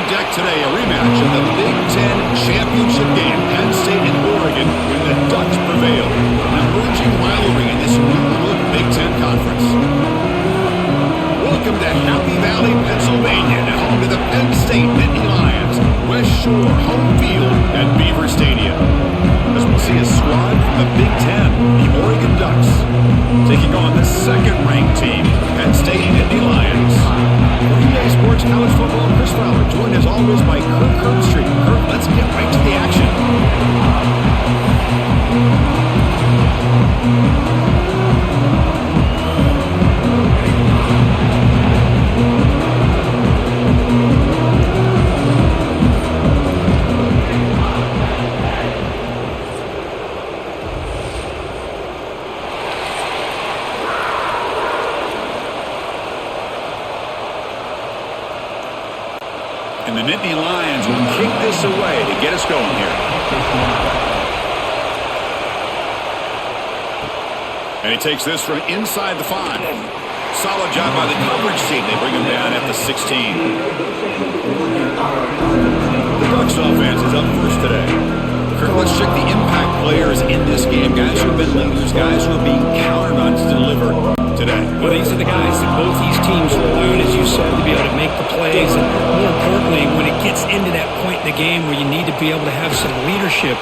deck today, a rematch of the Big Ten championship game. Penn State and Oregon, when the Ducks prevailed. An emerging rivalry in this new-look Big Ten conference. Welcome to Happy Valley, Pennsylvania, and home to the Penn State Nittany Lions. West Shore home field at Beaver Stadium. As we'll see a squad from the Big Ten, the Oregon Ducks, taking on the second-ranked team, Penn State Nittany Lions. EA Sports College Football, Chris Fowler, joined as always by Kirk Herbstreit. Kirk, let's get right to the action. And the Nittany Lions will kick this away to get us going here. And he takes this from inside the 5. Solid job by the coverage team. They bring him down at the 16. The Ducks offense is up first today. Kirk, let's check the impact players in this game. Guys who have been leaders, guys who are being counted on to deliver today. Well, these are the guys that both these teams rely on, as you said, to be able to make the plays. And more importantly, when it gets into that point in the game where you need to be able to have some leadership,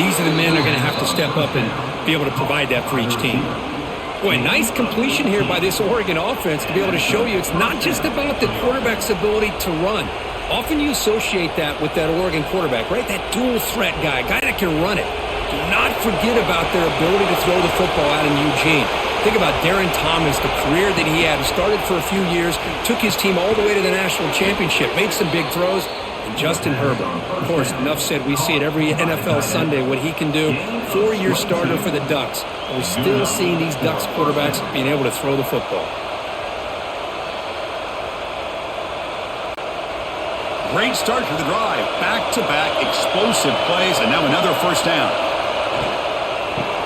these are the men that are going to have to step up and be able to provide that for each team. Boy, nice completion here by this Oregon offense to be able to show you it's not just about the quarterback's ability to run. Often you associate that with that Oregon quarterback, right? That dual threat guy that can run it. Do not forget about their ability to throw the football out in Eugene. Think about Darren Thomas, the career that he had. He started for a few years, took his team all the way to the national championship, made some big throws. And Justin Herbert, of course, enough said, we see it every NFL Sunday, what he can do. 4-year starter for the Ducks. And we're still seeing these Ducks quarterbacks being able to throw the football. Great start to the drive. Back-to-back explosive plays, and now another first down.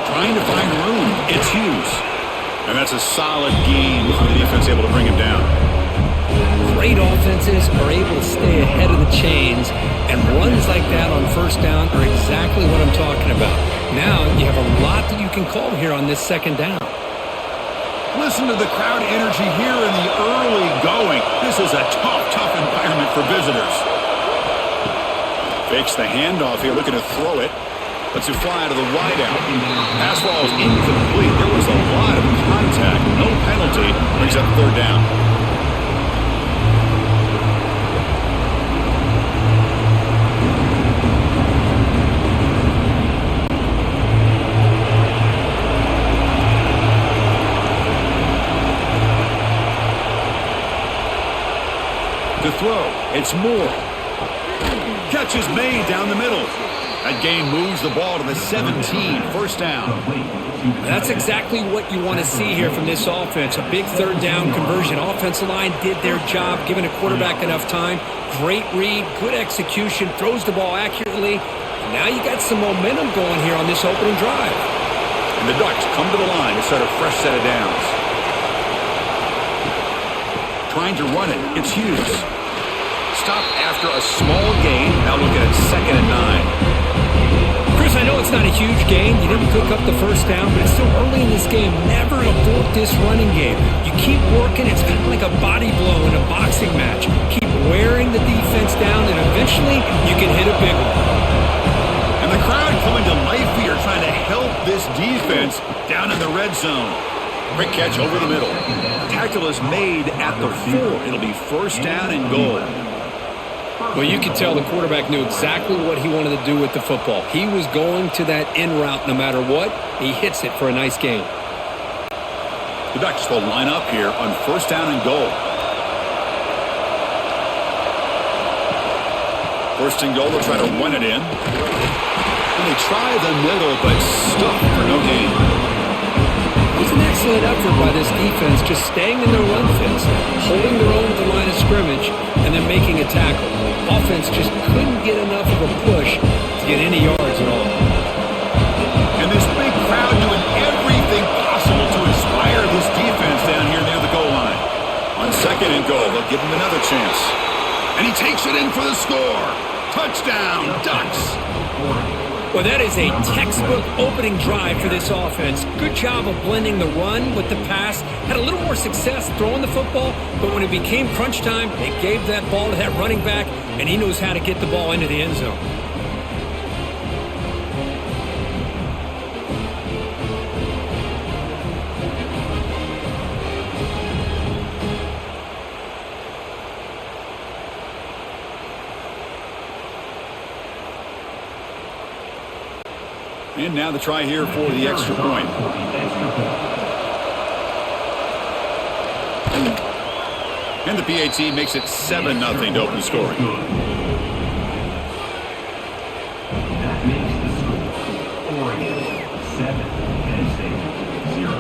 Trying to find room. It's Hughes. And that's a solid gain for the defense, able to bring him down. Great offenses are able to stay ahead of the chains, and runs like that on first down are exactly what I'm talking about. Now you have a lot that you can call here on this second down. Listen to the crowd energy here in the early going. This is a tough environment for visitors. Fakes the handoff here, looking to throw it. Lets it fly out of the wideout. Pass ball is incomplete. There was a lot of contact. No penalty. Brings up third down. To throw, it's Moore. Catch is made down the middle. That gain moves the ball to the 17, first down. That's exactly what you want to see here from this offense. A big third down conversion. Offensive line did their job, giving a quarterback enough time. Great read, good execution, throws the ball accurately. And now you got some momentum going here on this opening drive. And the Ducks come to the line to start a fresh set of downs. Trying to run it, it's Hughes. Stop after a small gain. Now looking at 2nd and 9. Chris, I know it's not a huge gain. You didn't cook up the first down, but it's still early in this game. Never abort this running game. You keep working. It's kind of like a body blow in a boxing match. Keep wearing the defense down, and eventually you can hit a big one. And the crowd coming to life here, trying to help this defense down in the red zone. Quick catch over the middle. Tackle is made at the 4. It'll be first down and goal. Well, you can tell the quarterback knew exactly what he wanted to do with the football. He was going to that in route no matter what. He hits it for a nice gain. The Ducks will line up here on first down and goal. First and goal, they'll try to run it in. And they try the middle, but stuck for no gain. It was an excellent effort by this defense, just staying in their run fence, holding their own at the line of scrimmage, and then making a tackle. Offense just couldn't get enough of a push to get any yards at all. And this big crowd doing everything possible to inspire this defense down here near the goal line. On 2nd and goal, they'll give them another chance. And he takes it in for the score. Touchdown, Ducks. Well, that is a textbook opening drive for this offense. Good job of blending the run with the pass. Had a little more success throwing the football, but when it became crunch time, they gave that ball to that running back, and he knows how to get the ball into the end zone. And now the try here for the extra point. And the PAT makes it 7-0 to open scoring. That makes the score Oregon 7, Penn State 0.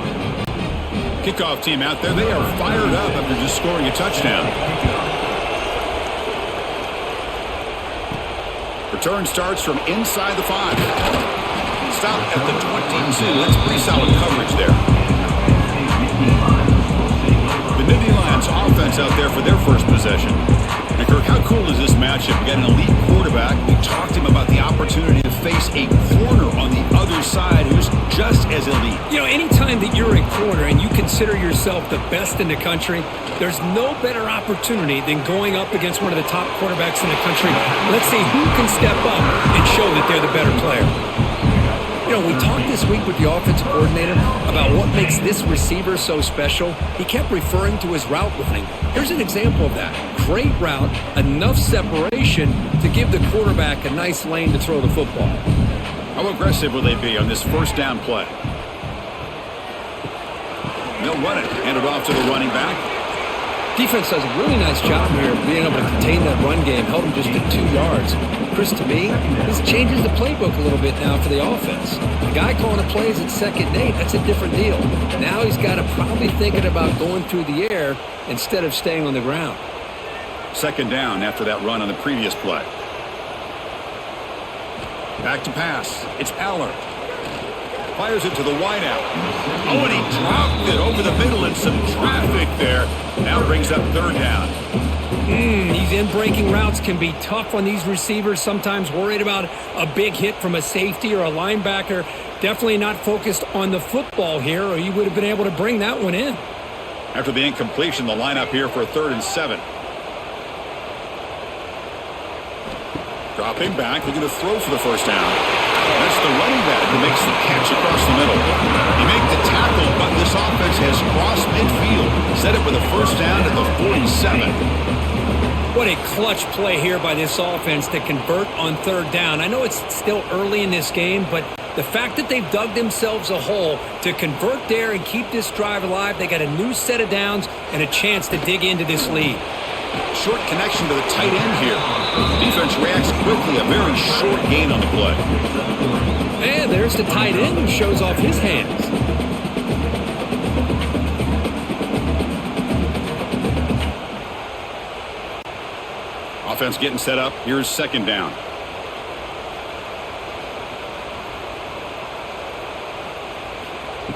Kickoff team out there. They are fired up after just scoring a touchdown. Return starts from inside the 5. Stop at the 22. That's pretty solid coverage there. The Nittany Lions offense out there for their first possession. And Kirk, how cool is this matchup? We got an elite quarterback. We talked to him about the opportunity to face a corner on the other side who's just as elite. You know, anytime that you're a corner and you consider yourself the best in the country, there's no better opportunity than going up against one of the top quarterbacks in the country. Let's see who can step up and show that they're the better player. You know, we talked this week with the offensive coordinator about what makes this receiver so special. He kept referring to his route running. Here's an example of that. Great route, enough separation to give the quarterback a nice lane to throw the football. How aggressive will they be on this first down play? They'll run it. Hand it off to the running back. Defense does a really nice job here of being able to contain that run game, held him just at 2 yards. Chris, to me, this changes the playbook a little bit now for the offense. The guy calling the plays at 2nd and 8, that's a different deal. Now he's got to probably thinking about going through the air instead of staying on the ground. 2nd down after that run on the previous play. Back to pass. It's Aller. Fires it to the wideout. Oh, and he dropped it over the middle and some traffic there. Now brings up 3rd down. These in-breaking routes can be tough on these receivers, sometimes worried about a big hit from a safety or a linebacker. Definitely not focused on the football here, or you would have been able to bring that one in. After the incompletion, the lineup here for 3rd and 7. Dropping back, looking to throw for the first down. That's the running back who makes the catch across the middle. He made the tackle, but this offense has crossed midfield. Set it for the first down at the 47. What a clutch play here by this offense to convert on 3rd down. I know it's still early in this game, but the fact that they've dug themselves a hole to convert there and keep this drive alive, they got a new set of downs and a chance to dig into this lead. Short connection to the tight end here. The defense reacts quickly. A very short gain on the play. And there's the tight end who shows off his hands. Offense getting set up. Here's 2nd down.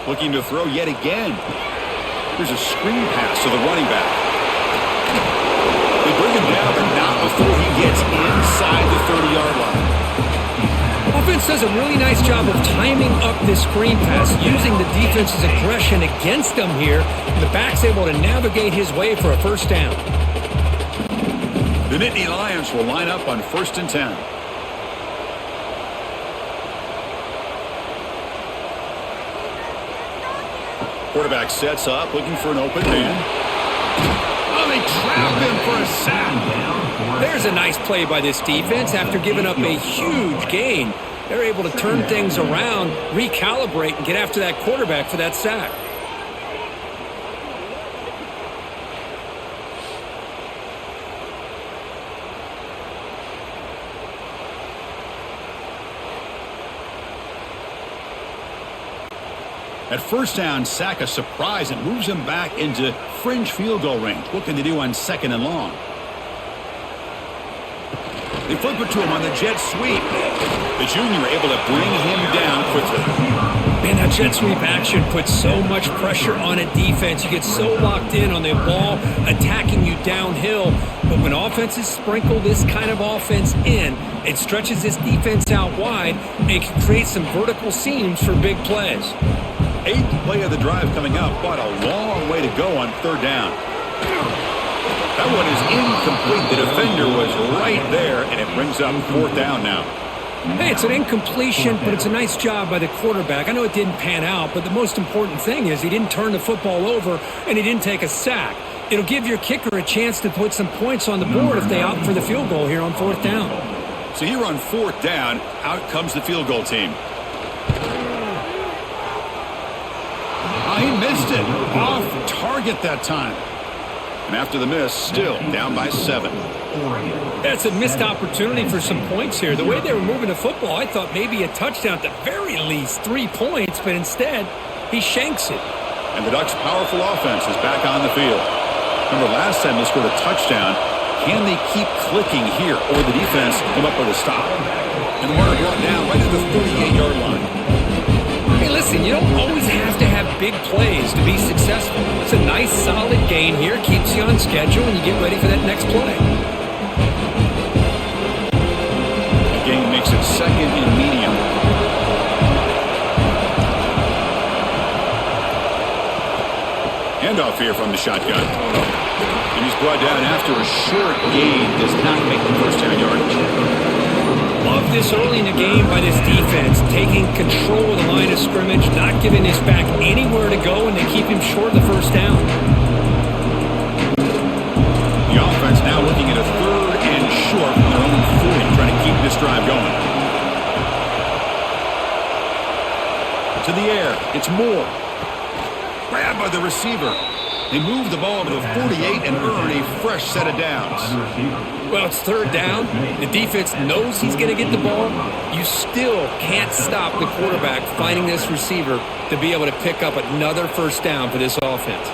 Looking to throw yet again. Here's a screen pass to the running back. They bring him down, but not before he gets inside the 30-yard line. Offense does a really nice job of timing up this screen pass, using the defense's aggression against them here. The back's able to navigate his way for a first down. The Nittany Lions will line up on 1st and 10. Quarterback sets up, looking for an open man. Oh, they trap him for a sack. There's a nice play by this defense. After giving up a huge gain, they're able to turn things around, recalibrate, and get after that quarterback for that sack. At first down, sack a surprise. It moves him back into fringe field goal range. What can they do on 2nd and long? They flip it to him on the jet sweep. The junior able to bring him down quickly. Man, that jet sweep action puts so much pressure on a defense. You get so locked in on the ball attacking you downhill. But when offenses sprinkle this kind of offense in, it stretches this defense out wide, and it can create some vertical seams for big plays. 8th play of the drive coming up, but a long way to go on 3rd down. That one is incomplete. The defender was right there, and it brings up 4th down now. Hey, it's an incompletion, but it's a nice job by the quarterback. I know it didn't pan out, but the most important thing is he didn't turn the football over, and he didn't take a sack. It'll give your kicker a chance to put some points on the board if they opt for the field goal here on 4th down. So here on 4th down, out comes the field goal team. He missed it. Off target that time. And after the miss, still down by 7. That's a missed opportunity for some points here. The way they were moving the football, I thought maybe a touchdown, at the very least 3 points, but instead, he shanks it. And the Ducks' powerful offense is back on the field. Remember last time they scored a touchdown. Can they keep clicking here, or the defense come up with a stop? And the runner brought down right at the 38-yard line. Hey, listen, you don't always have to have big plays to be successful. It's a nice, solid gain here. Keeps you on schedule, and you get ready for that next play. The gain makes it 2nd and medium. Handoff here from the shotgun. And he's brought down after a short gain. Does not make the 1st down yardage. Love this early in the game by this defense, taking control of the line of scrimmage, not giving this back anywhere to go, and they keep him short of the 1st down. The offense now looking at a 3rd and short from their own 40, trying to keep this drive going. To the air, it's Moore. Grabbed by the receiver. They move the ball to the 48 and earn a fresh set of downs. Well, it's 3rd down. The defense knows he's going to get the ball. You still can't stop the quarterback finding this receiver to be able to pick up another 1st down for this offense.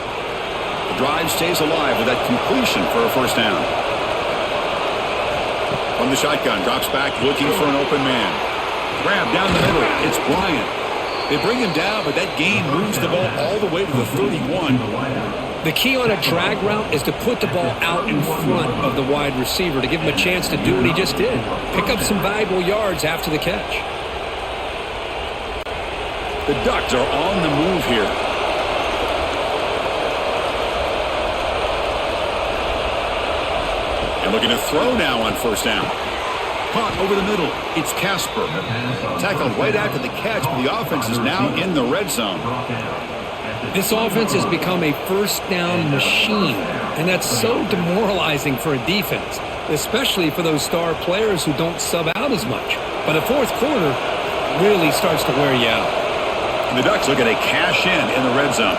The drive stays alive with that completion for a 1st down. From the shotgun, drops back looking for an open man. Grab down the middle. It's Bryant. They bring him down, but that gain moves the ball all the way to the 31. The key on a drag route is to put the ball out in front of the wide receiver to give him a chance to do what he just did. Pick up some valuable yards after the catch. The Ducks are on the move here. And looking to throw now on 1st down. Caught over the middle. It's Casper. Tackled right after the catch, but the offense is now in the red zone. This offense has become a 1st down machine, and that's so demoralizing for a defense, especially for those star players who don't sub out as much. But the 4th quarter really starts to wear you out. And the Ducks look at a cash in the red zone.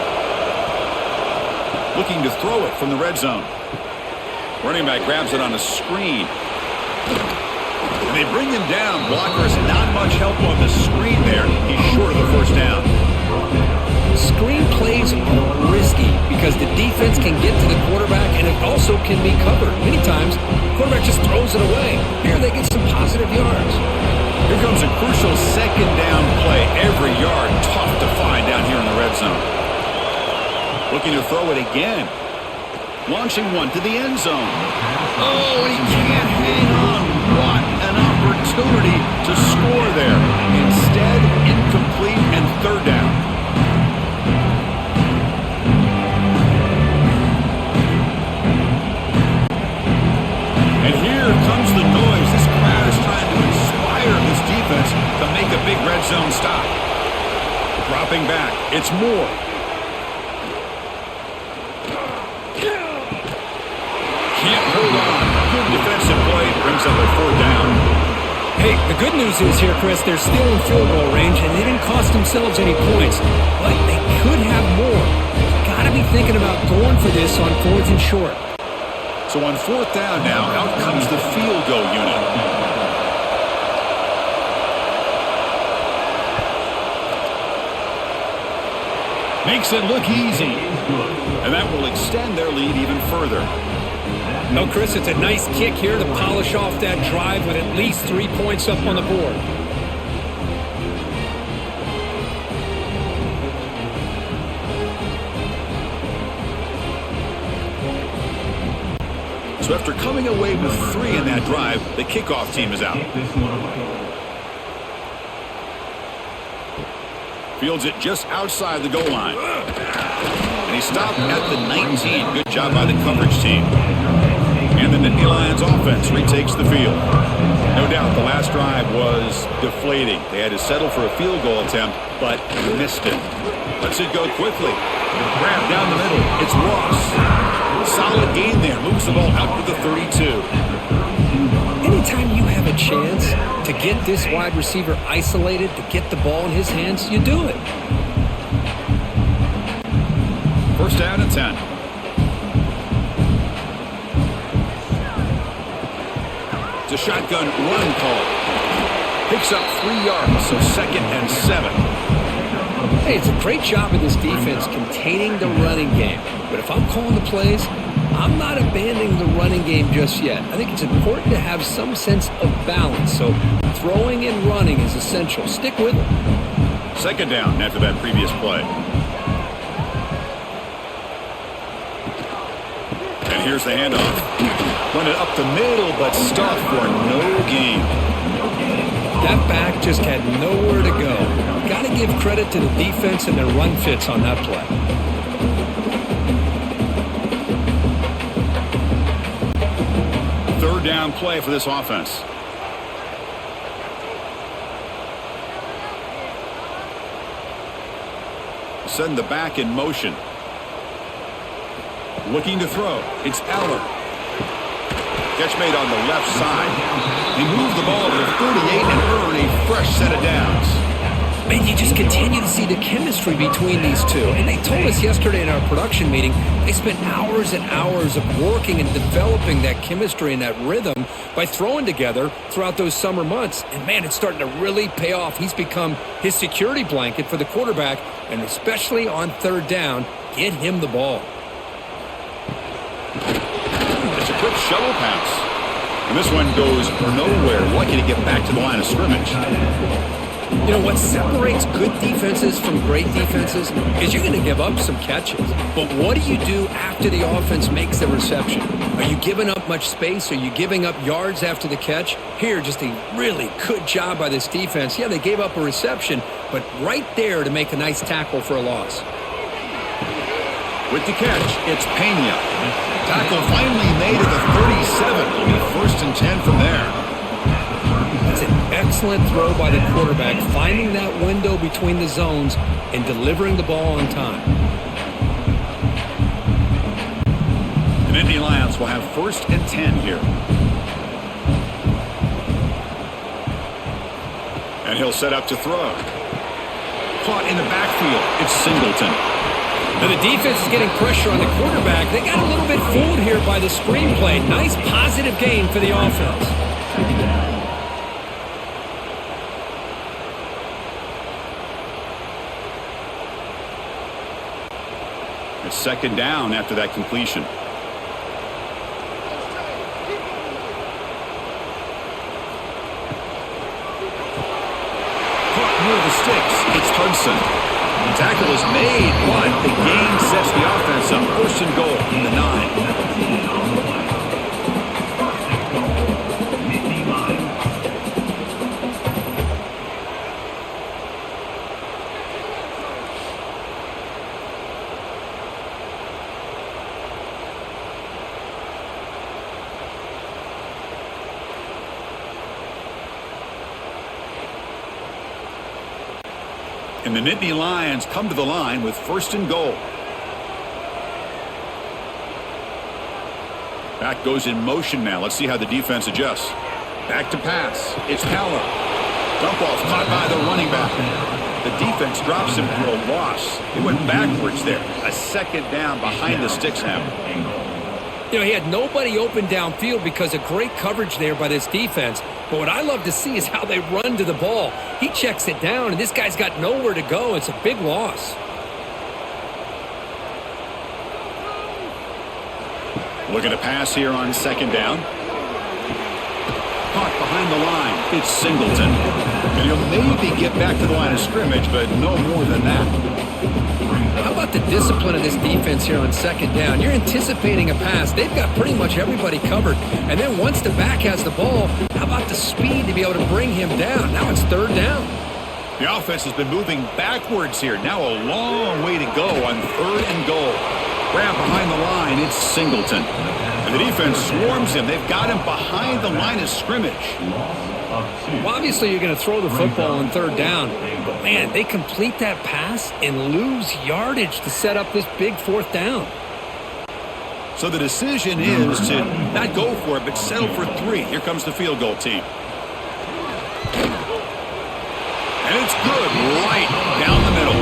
Looking to throw it from the red zone. Running back grabs it on a screen. And they bring him down. Blockers, not much help on the screen there. He's short of the 1st down. Screen plays are risky because the defense can get to the quarterback, and it also can be covered. Many times, the quarterback just throws it away. Here they get some positive yards. Here comes a crucial 2nd down play. Every yard tough to find down here in the red zone. Looking to throw it again. Launching one to the end zone. Oh, and he can't hang on. What an opportunity to score there. Instead, incomplete and 3rd down. And here comes the noise. This crowd is trying to inspire this defense to make a big red zone stop. Dropping back, it's Moore. Can't hold on. Good defensive play. Brings up a 4th down. Hey, the good news is here, Chris, they're still in field goal range, and they didn't cost themselves any points. But they could have more. Got to be thinking about going for this on 4th and short. So on 4th down now, out comes the field goal unit. Makes it look easy. And that will extend their lead even further. No, Chris, it's a nice kick here to polish off that drive with at least 3 points up on the board. So after coming away with 3 in that drive, the kickoff team is out. This one away. Fields it just outside the goal line. And he stopped at the 19. Good job by the coverage team. And the Nittany Lions offense retakes the field. No doubt the last drive was deflating. They had to settle for a field goal attempt, but missed it. Lets it go quickly. Grab down the middle. It's Ross. Solid gain there. Moves the ball out to the 32. Anytime you have a chance to get this wide receiver isolated, to get the ball in his hands, you do it. First down and 10. It's a shotgun run call. Picks up 3 yards, so 2nd and 7. Hey, it's a great job of this defense containing the running game. But if I'm calling the plays, I'm not abandoning the running game just yet. I think it's important to have some sense of balance. So throwing and running is essential. Stick with it. 2nd down after that previous play. And here's the handoff. Run it up the middle, but stuffed for no gain. That back just had nowhere to go. Got to give credit to the defense and their run fits on that play. Third down play for this offense. Send the back in motion. Looking to throw. It's Aller. Catch made on the left side. He moved the ball to the 38 and earned a fresh set of downs. Man, you just continue to see the chemistry between these two. And they told us yesterday in our production meeting, they spent hours and hours of working and developing that chemistry and that rhythm by throwing together throughout those summer months. And man, it's starting to really pay off. He's become his security blanket for the quarterback, and especially on 3rd down, get him the ball. It's a quick shovel pass. And this one goes for nowhere. Lucky to get back to the line of scrimmage. You know, what separates good defenses from great defenses is you're going to give up some catches. But what do you do after the offense makes the reception? Are you giving up much space? Are you giving up yards after the catch? Here, just a really good job by this defense. Yeah, they gave up a reception, but right there to make a nice tackle for a loss. With the catch, it's Pena. Tackle finally made at the 37. It'll be 1st and 10 from there. That's an excellent throw by the quarterback, finding that window between the zones and delivering the ball on time. The Nittany Lions will have 1st and 10 here. And he'll set up to throw. Caught in the backfield. It's Singleton. Now the defense is getting pressure on the quarterback. They got a little bit fooled here by the screenplay. Nice positive gain for the offense. It's 2nd down after that completion. Caught near the sticks. It's Hudson. The tackle is made, but the gain sets the offense up. 1st and goal from the 9. And the Nittany Lions come to the line with 1st and goal. Back goes in motion now. Let's see how the defense adjusts. Back to pass. It's Haller. Dump off caught by the running back. The defense drops him for a loss. He went backwards there. A 2nd down behind the sticks now. You know, he had nobody open downfield because of great coverage there by this defense. But what I love to see is how they run to the ball. He checks it down, and this guy's got nowhere to go. It's a big loss. Looking to pass here on 2nd down. Caught behind the line. It's Singleton. And he'll maybe get back to the line of scrimmage, but no more than that. How about the discipline of this defense here on second down? You're anticipating a pass. They've got pretty much everybody covered. And then once the back has the ball, how about the speed to be able to bring him down? Now it's third down. The offense has been moving backwards here. Now a long way to go on third and goal. Grab behind the line. It's Singleton. And the defense swarms him. They've got him behind the line of scrimmage. Well, obviously, you're going to throw the football on third down. But, man, they complete that pass and lose yardage to set up this big fourth down. So the decision is to not go for it, but settle for 3. Here comes the field goal team. And it's good right down the middle.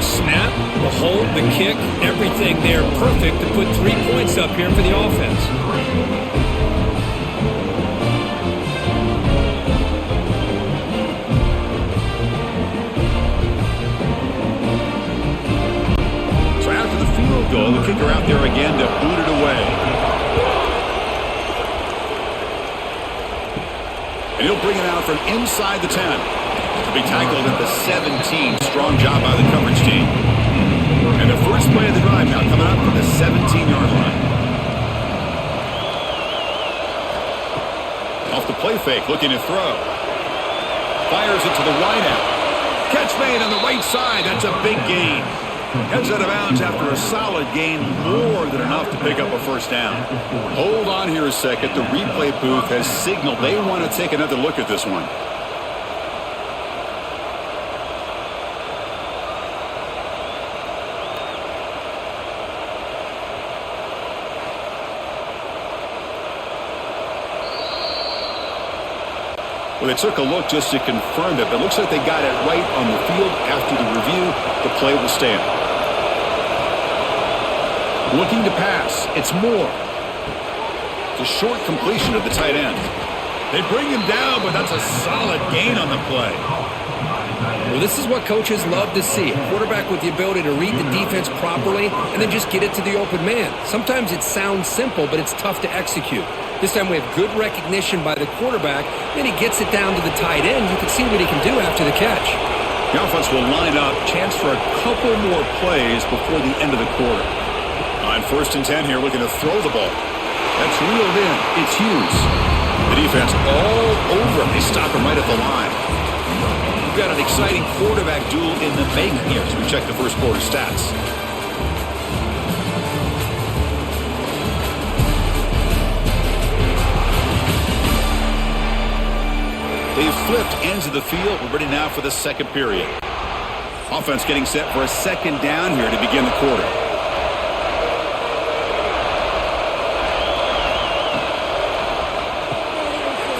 Snap, the hold, the kick, everything there perfect to put 3 points up here for the offense. Goal. The kicker out there again to boot it away. And he'll bring it out from inside the 10. To be tackled at the 17. Strong job by the coverage team. And the first play of the drive now coming up from the 17-yard line. Off the play fake, looking to throw. Fires it to the wideout. Catch made on the right side. That's a big gain. Heads out of bounds after a solid gain, more than enough to pick up a first down. Hold on here a second. The replay booth has signaled they want to take another look at this one. Well, they took a look just to confirm it, but it looks like they got it right on the field. After the review, the play will stand. Looking to pass. It's Moore. It's a short completion of the tight end. They bring him down, but that's a solid gain on the play. Well, this is what coaches love to see. A quarterback with the ability to read the defense properly and then just get it to the open man. Sometimes it sounds simple, but it's tough to execute. This time we have good recognition by the quarterback. Then he gets it down to the tight end. You can see what he can do after the catch. The offense will line up. Chance for a couple more plays before the end of the quarter. On 1st and 10 here, looking to throw the ball. That's reeled in. It's Hughes. The defense all over him. They stop him right at the line. We've got an exciting quarterback duel in the making here as we check the first quarter stats. They've flipped ends of the field. We're ready now for the second period. Offense getting set for a second down here to begin the quarter.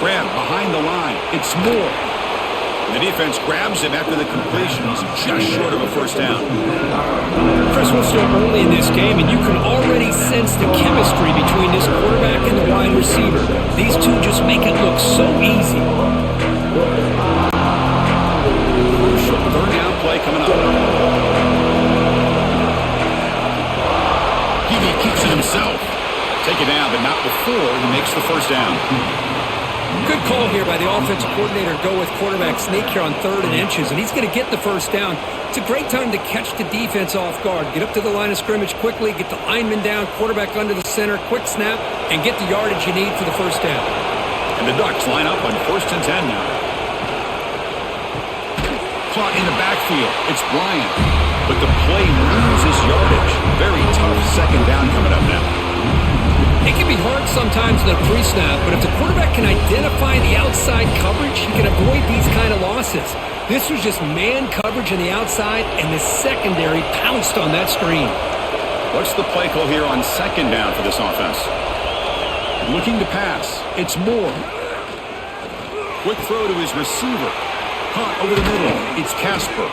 Grab behind the line. It's Moore. The defense grabs him after the completion. He's just short of a first down. Chris, we're still early in this game, and you can already sense the chemistry between this quarterback and the wide receiver. These two just make it look so easy. Crucial third down play coming up. He keeps it himself. Take it down, but not before he makes the first down. Good call here by the offensive coordinator. Go with quarterback sneak here on 3rd and inches, and he's going to get the first down. It's a great time to catch the defense off guard. Get up to the line of scrimmage quickly, get the lineman down, quarterback under the center, quick snap, and get the yardage you need for the first down. And the Ducks line up on 1st and 10 now. Caught in the backfield. It's Bryant. But the play loses yardage. Very tough second down coming up now. It can be hard sometimes in a pre-snap, but if the quarterback can identify the outside coverage, he can avoid these kind of losses. This was just man coverage on the outside, and the secondary pounced on that screen. What's the play call here on second down for this offense? Looking to pass. It's Moore. Quick throw to his receiver. Caught over the middle. It's Casper.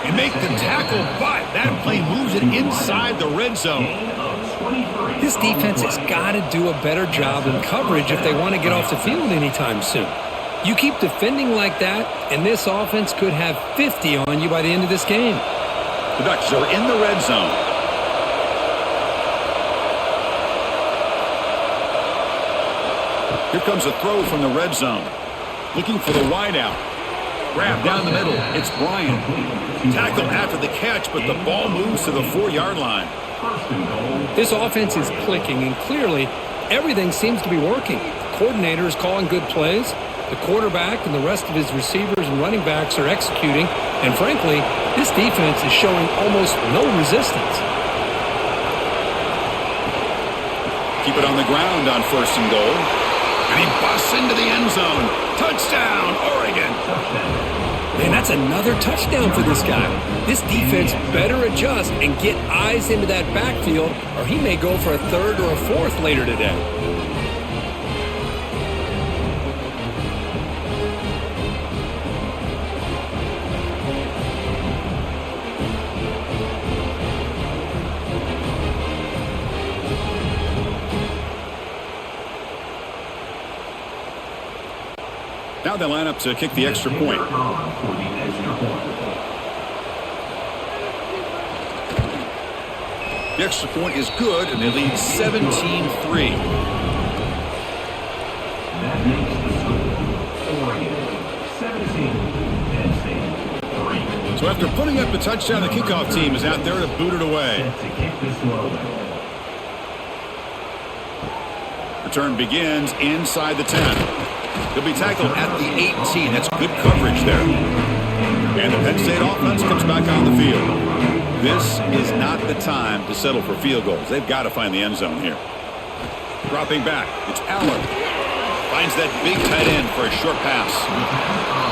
They make the tackle, but that play moves it inside the red zone. This defense has got to do a better job in coverage if they want to get off the field anytime soon. You keep defending like that, and this offense could have 50 on you by the end of this game. The Ducks are in the red zone. Here comes a throw from the red zone. Looking for the wideout. Grab down the middle. It's Bryant. Tackle after the catch, but the ball moves to the 4-yard line. This offense is clicking, and clearly everything seems to be working. The coordinator is calling good plays. The quarterback and the rest of his receivers and running backs are executing. And frankly, this defense is showing almost no resistance. Keep it on the ground on 1st and goal. And he busts into the end zone. Touchdown, Oregon. Man, that's another touchdown for this guy. This defense better adjust and get eyes into that backfield, or he may go for a 3rd or a 4th later today. Now they line up to kick the extra point. The extra point is good, and they lead 17-3. That makes the score Oregon 17, Penn State 3. So after putting up the touchdown, the kickoff team is out there to boot it away. Set to kick this one away. Return begins inside the 10. He'll be tackled at the 18. That's good coverage there. And the Penn State offense comes back on the field. This is not the time to settle for field goals. They've got to find the end zone here. Dropping back, it's Allen. Finds that big tight end for a short pass.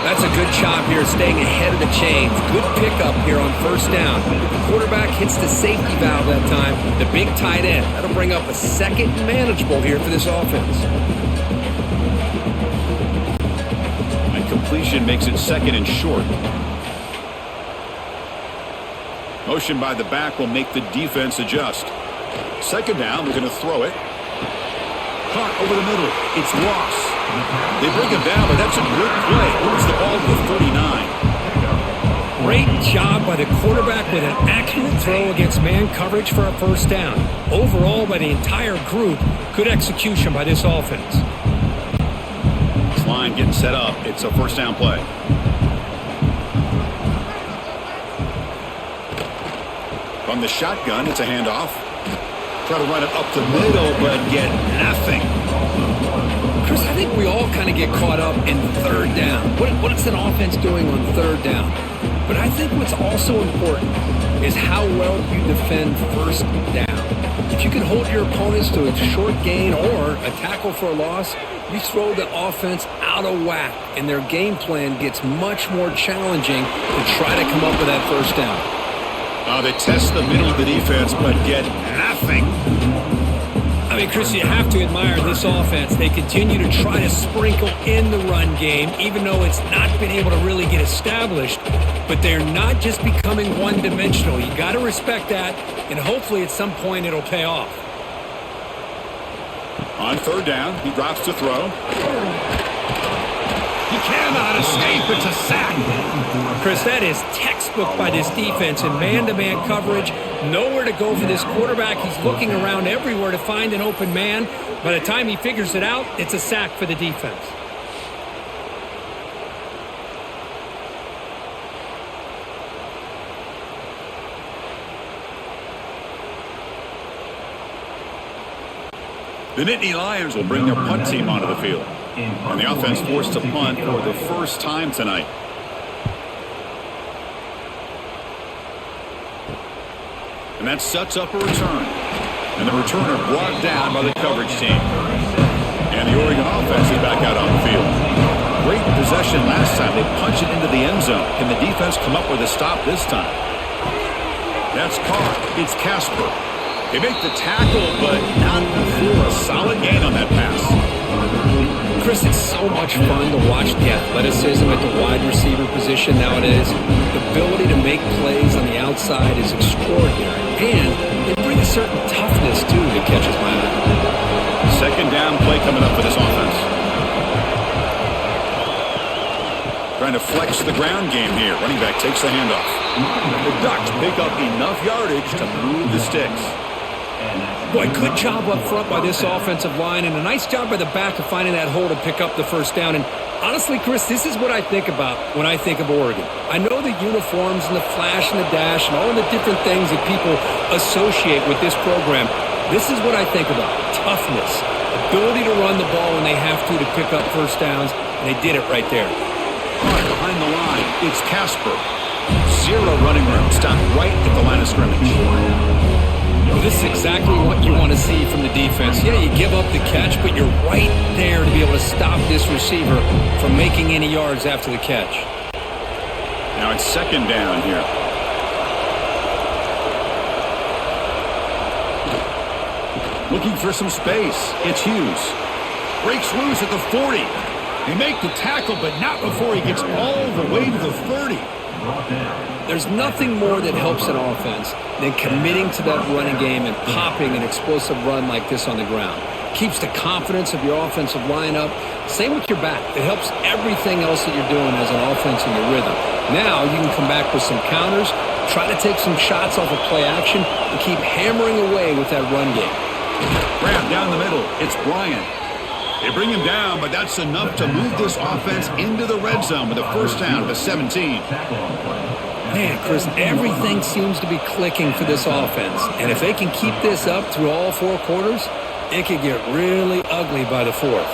That's a good job here staying ahead of the chains. Good pickup here on 1st down. The quarterback hits the safety valve that time. The big tight end. That'll bring up a 2nd manageable here for this offense. Completion makes it 2nd and short. Motion by the back will make the defense adjust. 2nd down, they're going to throw it. Caught over the middle. It's Ross. They bring him down, but that's a good play. Moves the ball to the 39. Great job by the quarterback with an accurate throw against man coverage for a 1st down. Overall, by the entire group, good execution by this offense. Line getting set up. It's a 1st down play. From the shotgun, it's a handoff. Try to run it up the middle, but get nothing. Chris, I think we all kind of get caught up in 3rd down. What is an offense doing on 3rd down? But I think what's also important is how well you defend 1st down. If you can hold your opponents to a short gain or a tackle for a loss, you throw the offense out of whack, and their game plan gets much more challenging to try to come up with that 1st down. They test the middle of the defense, but get nothing. I mean, Chris, you have to admire this offense. They continue to try to sprinkle in the run game, even though it's not been able to really get established. But they're not just becoming one-dimensional. You got to respect that, and hopefully at some point it'll pay off. On 3rd down, he drops to throw. He cannot escape. It's a sack. Chris, that is textbook by this defense in man-to-man coverage. Nowhere to go for this quarterback. He's looking around everywhere to find an open man. By the time he figures it out, it's a sack for the defense. The Nittany Lions will bring their punt team onto the field. And the offense forced to punt for the 1st time tonight. And that sets up a return. And the returner brought down by the coverage team. And the Oregon offense is back out on the field. Great possession last time. They punch it into the end zone. Can the defense come up with a stop this time? That's caught. It's Casper. They make the tackle, but not before a solid gain on that pass. Chris, it's so much fun to watch the athleticism at the wide receiver position nowadays. The ability to make plays on the outside is extraordinary. And they bring a certain toughness, too, that catches my eye. 2nd down play coming up for this offense. Trying to flex the ground game here. Running back takes the handoff. The Ducks pick up enough yardage to move the sticks. And that's Boy, good job up front by this offensive line, and a nice job by the back of finding that hole to pick up the first down. And honestly, Chris, this is what I think about when I think of Oregon. I know the uniforms and the flash and the dash and all of the different things that people associate with this program. This is what I think about. Toughness, ability to run the ball when they have to pick up first downs, and they did it right there. All right, behind the line, it's Casper. Zero running room. Stopped right at the line of scrimmage. Well, this is exactly what you want to see from the defense. Yeah, you give up the catch, but you're right there to be able to stop this receiver from making any yards after the catch. Now it's second down here. Looking for some space. It's Hughes. Breaks loose at the 40. They make the tackle, but not before he gets all the way to the 30. There's nothing more that helps an offense than committing to that running game and popping an explosive run like this on the ground. Keeps the confidence of your offensive line up. Same with your back. It helps everything else that you're doing as an offense in your rhythm. Now you can come back with some counters, try to take some shots off of play action, and keep hammering away with that run game. Grab down the middle. It's Bryant. They bring him down, but that's enough to move this offense into the red zone with a first down to 17. Man, Chris, everything seems to be clicking for this offense. And if they can keep this up through all four quarters, it could get really ugly by the fourth.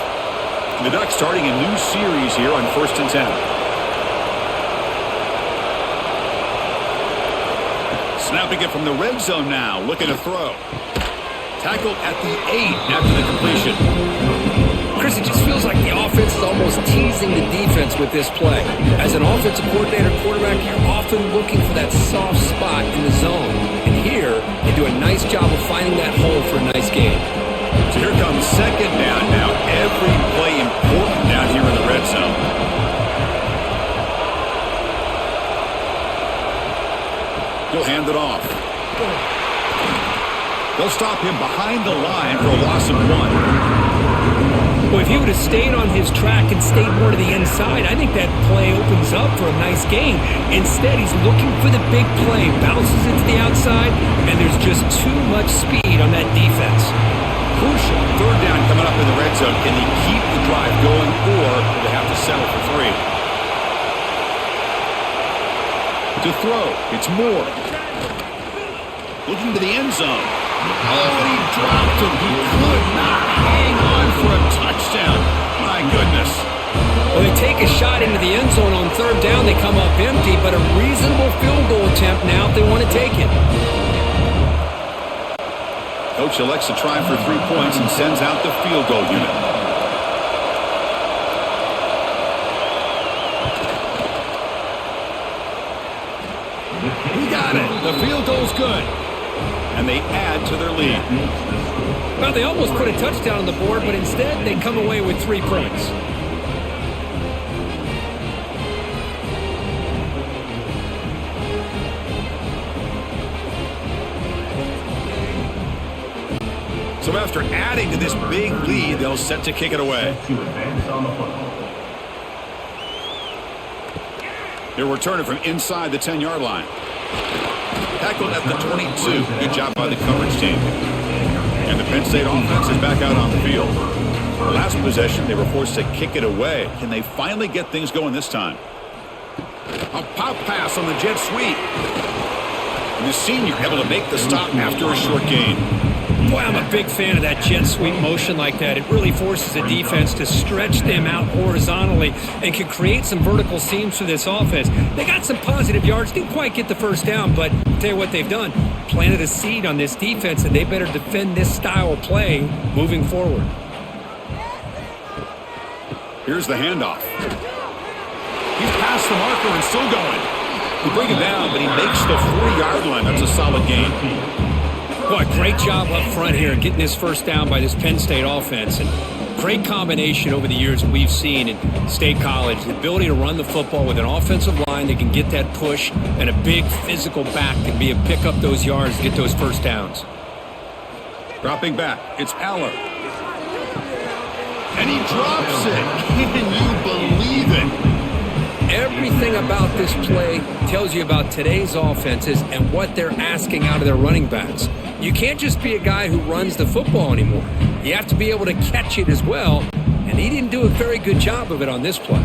The Ducks starting a new series here on 1st and 10. Snapping it from the red zone now, looking to throw. Tackled at the 8 after the completion. Chris, it just feels like the offense is almost teasing the defense with this play. As an offensive coordinator, quarterback, you're often looking for that soft spot in the zone. And here, they do a nice job of finding that hole for a nice game. So here comes second down now. Every play important down here in the red zone. He'll hand it off. They'll stop him behind the line for a loss of 1. Well, if he would have stayed on his track and stayed more to the inside, I think that play opens up for a nice game. Instead, he's looking for the big play, bounces it to the outside, and there's just too much speed on that defense. Crucial. Third down coming up in the red zone. Can they keep the drive going, or do they have to settle for 3? To throw, it's Moore. Looking to the end zone. Oh, he dropped him. He could not hang on for a touchdown. My goodness. Well, they take a shot into the end zone on third down. They come up empty, but a reasonable field goal attempt now if they want to take it. Coach elects to try for 3 points and sends out the field goal unit. He got it. The field goal's good. And they add to their lead. Well, they almost put a touchdown on the board, but instead they come away with 3 points. So after adding to this big lead, they'll set to kick it away. They'll return it from inside the 10-yard line. Tackled at the 22. Good job by the coverage team. And the Penn State offense is back out on the field. The last possession, they were forced to kick it away. Can they finally get things going this time? A pop pass on the jet sweep. And the senior able to make the stop after a short gain. Boy, I'm a big fan of that jet sweep motion like that. It really forces the defense to stretch them out horizontally and can create some vertical seams for this offense. They got some positive yards, didn't quite get the first down, but I'll tell you what they've done. Planted a seed on this defense, and they better defend this style of play moving forward. Here's the handoff. He's past the marker and still going. They bring him down, but he makes the 40-yard line. That's a solid gain. Boy, great job up front here getting this first down by this Penn State offense. And great combination over the years that we've seen in State College. The ability to run the football with an offensive line that can get that push and a big physical back that can pick up those yards to get those first downs. Dropping back, it's Aller. And he drops it. Can you believe it? Everything about this play tells you about today's offenses and what they're asking out of their running backs. You can't just be a guy who runs the football anymore. You have to be able to catch it as well, and he didn't do a very good job of it on this play.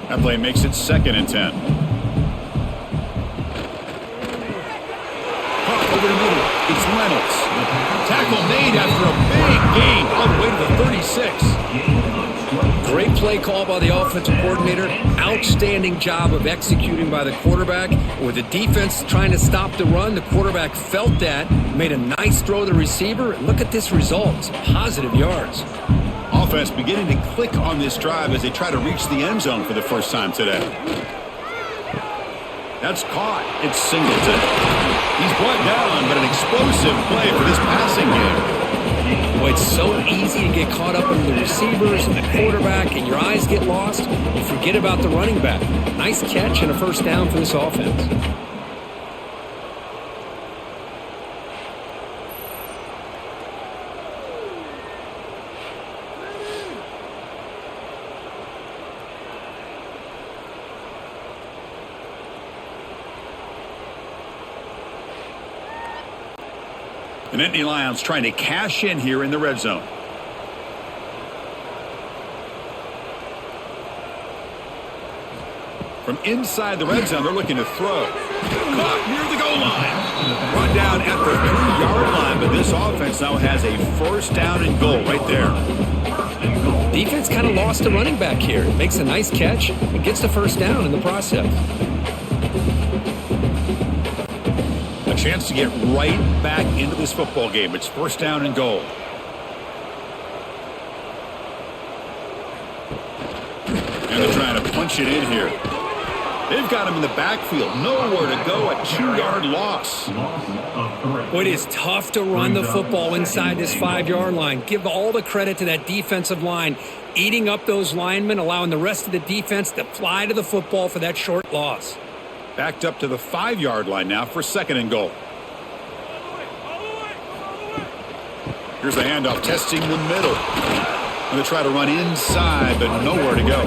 That play makes it 2nd and 10. Caught over the middle. It's Reynolds. Tackle made after a big gain all the way to the 36. Great play call by the offensive coordinator. Outstanding job of executing by the quarterback. With the defense trying to stop the run, the quarterback felt that, made a nice throw to the receiver. Look at this result. Positive yards. Offense beginning to click on this drive as they try to reach the end zone for the first time today. That's caught. It's Singleton. He's brought down, but an explosive play for this passing game. Boy, it's so easy to get caught up in the receivers and the quarterback, and your eyes get lost. You forget about the running back. Nice catch and a first down for this offense. The Nittany Lions trying to cash in here in the red zone. From inside the red zone, they're looking to throw. Caught near the goal line. Brought down at the 3-yard line, but this offense now has a first down and goal right there. Defense kind of lost the running back here. Makes a nice catch and gets the first down in the process. A chance to get right back into this football game. It's first down and goal. And they're trying to punch it in here. They've got him in the backfield. Nowhere to go. A 2-yard loss. Well, it is tough to run the football inside this 5-yard line. Give all the credit to that defensive line. Eating up those linemen, allowing the rest of the defense to fly to the football for that short loss. Backed up to the 5-yard line now for 2nd and goal. Here's the handoff, testing the middle. Going to try to run inside, but nowhere to go.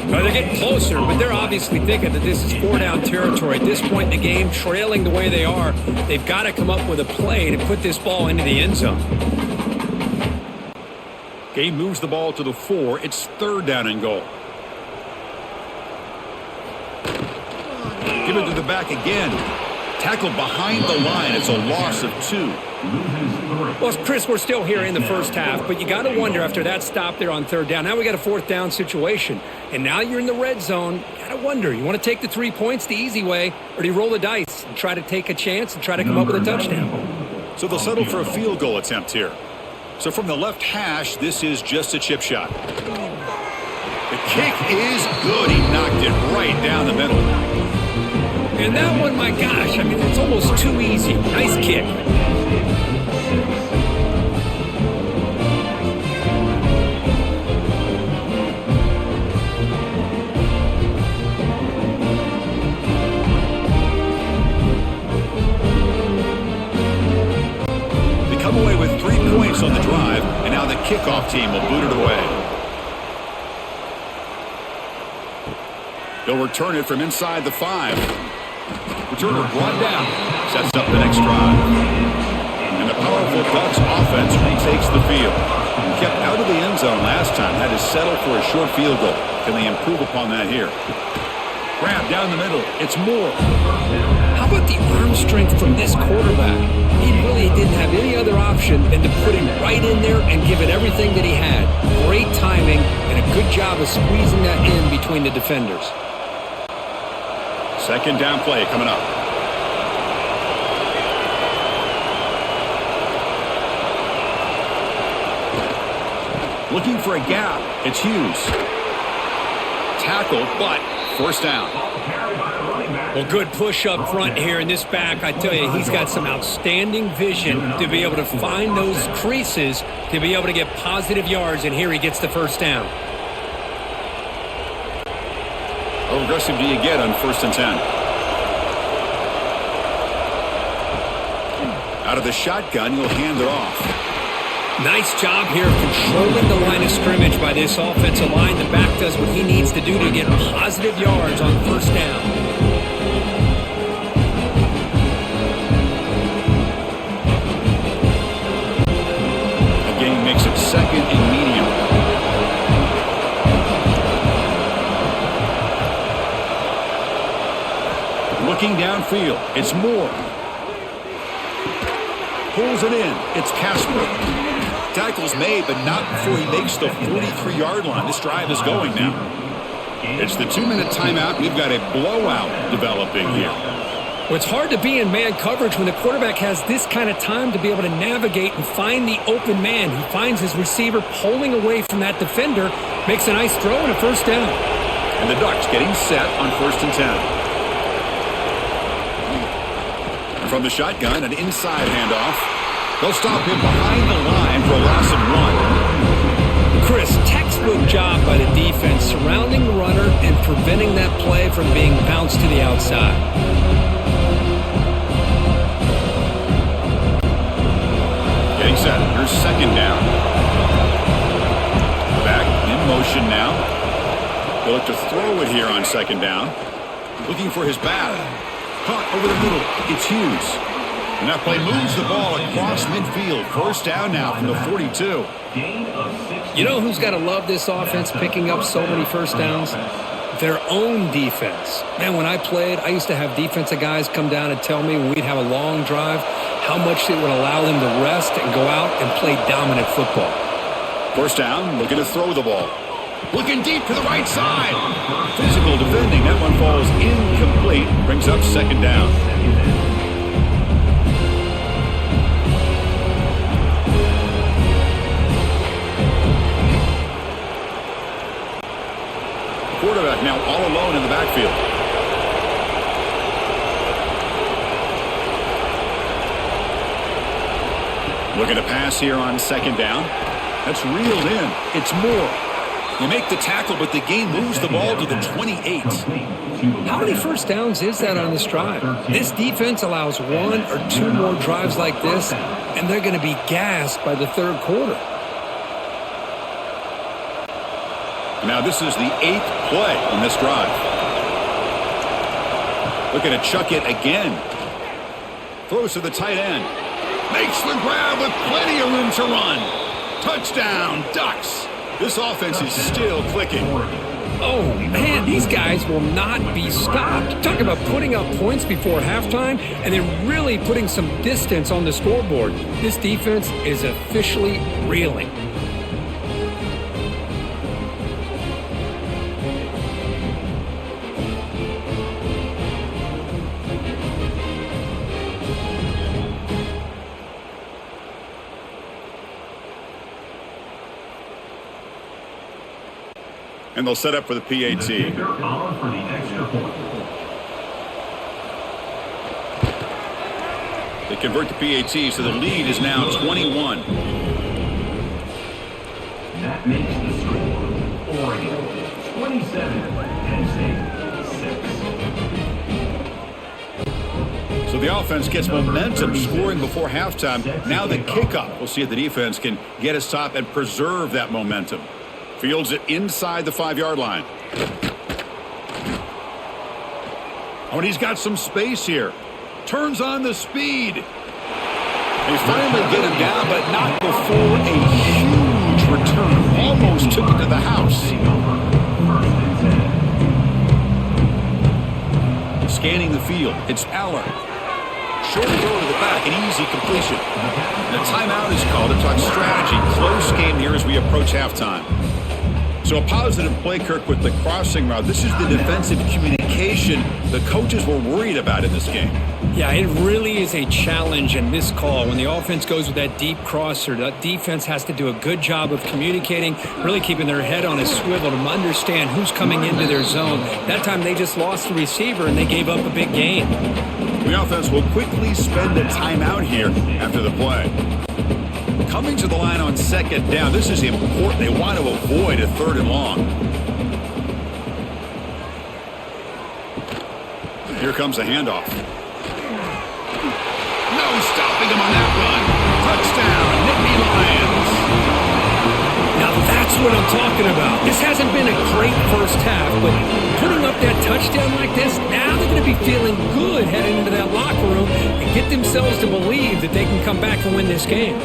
Well, they're getting closer, but they're obviously thinking that this is 4-down territory. At this point in the game, trailing the way they are, they've got to come up with a play to put this ball into the end zone. Game moves the ball to the 4. It's 3rd down and goal. Give it to the back again. Tackled behind the line. It's a loss of 2. Well, Chris, we're still here in the first half, but you got to wonder after that stop there on 3rd down. Now we got a 4th down situation, and now you're in the red zone. You got to wonder, you want to take the 3 points the easy way, or do you roll the dice and try to take a chance and try to come up with a touchdown? So they'll settle for a field goal attempt here. So from the left hash, this is just a chip shot. The kick is good. He knocked it right down the middle. And that one, my gosh, I mean, it's almost too easy. Nice kick. They come away with 3 points on the drive, and now the kickoff team will boot it away. They'll return it from inside the 5. Returner brought down. Sets up the next drive. And the powerful Ducks offense retakes the field. Kept out of the end zone last time. Had to settle for a short field goal. Can they improve upon that here? Grab down the middle. It's Moore. How about the arm strength from this quarterback? He really didn't have any other option than to put him right in there and give it everything that he had. Great timing and a good job of squeezing that in between the defenders. 2nd down play coming up. Looking for a gap. It's Hughes. Tackled, but first down. Well, good push up front here in this back. I tell you, he's got some outstanding vision to be able to find those creases, to be able to get positive yards, and here he gets the first down. How aggressive do you get on 1st and 10? Out of the shotgun, you'll hand it off. Nice job here of controlling the line of scrimmage by this offensive line. The back does what he needs to do to get positive yards on 1st down. downfield. It's Moore. Pulls it in. It's Casper. Tackle's made, but not before he makes the 43-yard line. This drive is going now. It's the 2-minute timeout. We've got a blowout developing here. Well, it's hard to be in man coverage when the quarterback has this kind of time to be able to navigate and find the open man. He finds his receiver pulling away from that defender, makes a nice throw and a first down. And the Ducks getting set on 1st and 10. And from the shotgun, an inside handoff. They'll stop him behind the line for a loss of 1. Chris, textbook job by the defense surrounding the runner and preventing that play from being bounced to the outside. Getting set. Here's 2nd down. Back in motion now. They'll look to throw it here on 2nd down. Looking for his back. Caught over the middle. It's Hughes. And that play moves the ball across midfield. 1st down now from the 42. You know who's got to love this offense picking up so many first downs? Their own defense. Man, when I played, I used to have defensive guys come down and tell me when we'd have a long drive how much it would allow them to rest and go out and play dominant football. 1st down, looking to throw the ball. Looking deep to the right side. Physical defending. That one falls incomplete. Brings up 2nd down. Quarterback now all alone in the backfield. Looking to pass here on 2nd down. That's reeled in. It's Moore. You make the tackle, but the game moves the ball to the 28. How many first downs is that on this drive? This defense allows 1 or 2 more drives like this, and they're going to be gassed by the 3rd quarter. Now this is the 8th play on this drive. Looking to chuck it again. Throws to the tight end. Makes the grab with plenty of room to run. Touchdown, Ducks. This offense is still clicking. Oh, man, these guys will not be stopped. Talk about putting up points before halftime and then really putting some distance on the scoreboard. This defense is officially reeling. And they'll set up for the PAT. They convert the PAT, so the lead is now 21. That makes the score Oregon 27, Penn State 6. So the offense gets momentum scoring before halftime. Now the kickoff. We'll see if the defense can get a stop and preserve that momentum. Fields it inside the 5-yard line. Oh, and he's got some space here. Turns on the speed. They finally get him down, but not before a huge return. Almost took it to the house. Scanning the field. It's Aller. Short throw to the back, an easy completion. And a timeout is called to talk strategy. Close game here as we approach halftime. So a positive play, Kirk, with the crossing route. This is the defensive communication the coaches were worried about in this game. Yeah, it really is a challenge in this call. When the offense goes with that deep crosser, that defense has to do a good job of communicating, really keeping their head on a swivel to understand who's coming into their zone. That time they just lost the receiver and they gave up a big gain. The offense will quickly spend a timeout here after the play. Coming to the line on 2nd down. This is important. They want to avoid a 3rd and long. Here comes a handoff. No stopping him on that run. Touchdown, Nittany Lions. Now that's what I'm talking about. This hasn't been a great first half, but putting up that touchdown like this, now they're going to be feeling good heading into that locker room and get themselves to believe that they can come back and win this game.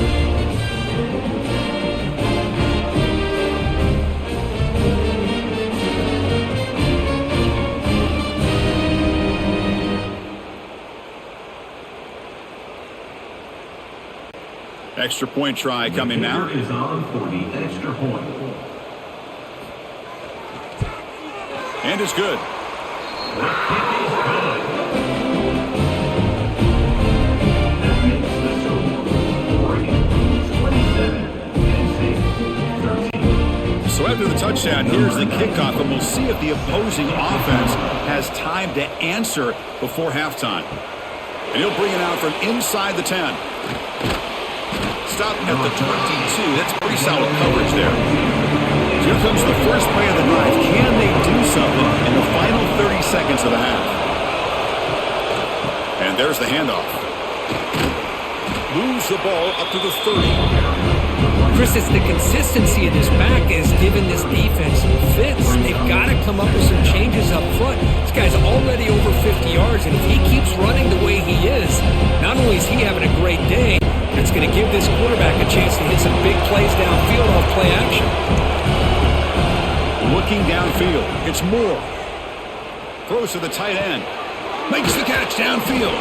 Extra point try coming now. Is on for the extra point. And it's good. The kick is good. That makes the score. Oregon 27, Penn State 13. So after the touchdown, here's the kickoff, and we'll see if the opposing offense has time to answer before halftime. And he'll bring it out from inside the 10. Stop at the 22. That's pretty solid coverage there. Here comes the first play of the drive. Can they do something in the final 30 seconds of the half? And there's the handoff. Moves the ball up to the 30. Chris, it's the consistency of this back is giving this defense fits. They've got to come up with some changes up front. This guy's already over 50 yards, and if he keeps running the way he is, not only is he having a great day, it's going to give this quarterback a chance to hit some big plays downfield off play action. Looking downfield, it's Moore. Throws to the tight end. Makes the catch downfield.